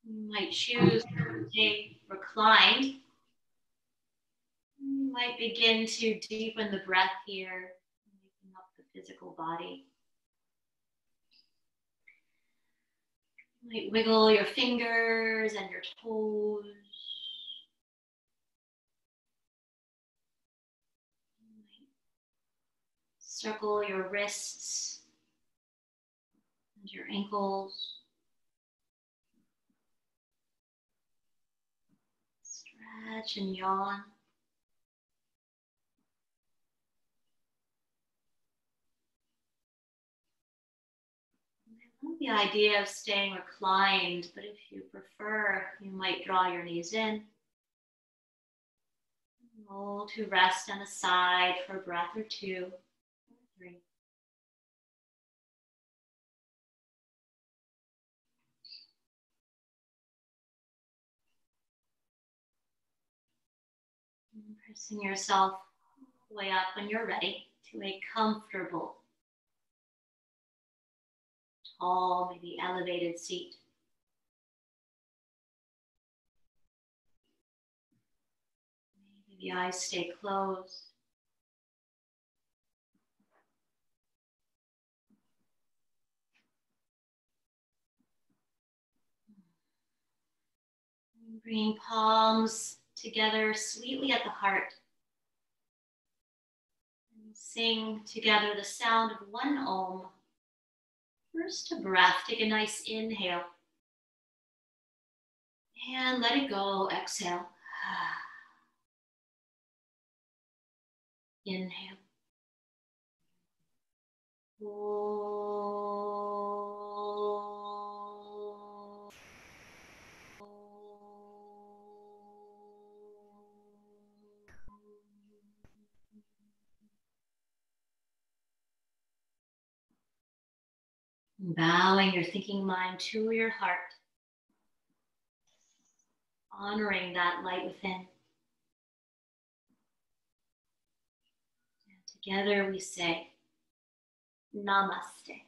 You might choose to stay reclined. You might begin to deepen the breath here, waking up the physical body. You might wiggle your fingers and your toes. You might circle your wrists and your ankles. Stretch and yawn. I love the idea of staying reclined, but if you prefer, you might draw your knees in. Roll to rest on the side for a breath or 2 or 3. And pressing yourself all the way up when you're ready to a comfortable, tall, maybe elevated seat. Maybe the eyes stay closed. Bringing palms together sweetly at the heart. And sing together the sound of one Om. First to breath, take a nice inhale. And let it go, exhale. Inhale. Bowing your thinking mind to your heart, honoring that light within. And together we say, Namaste.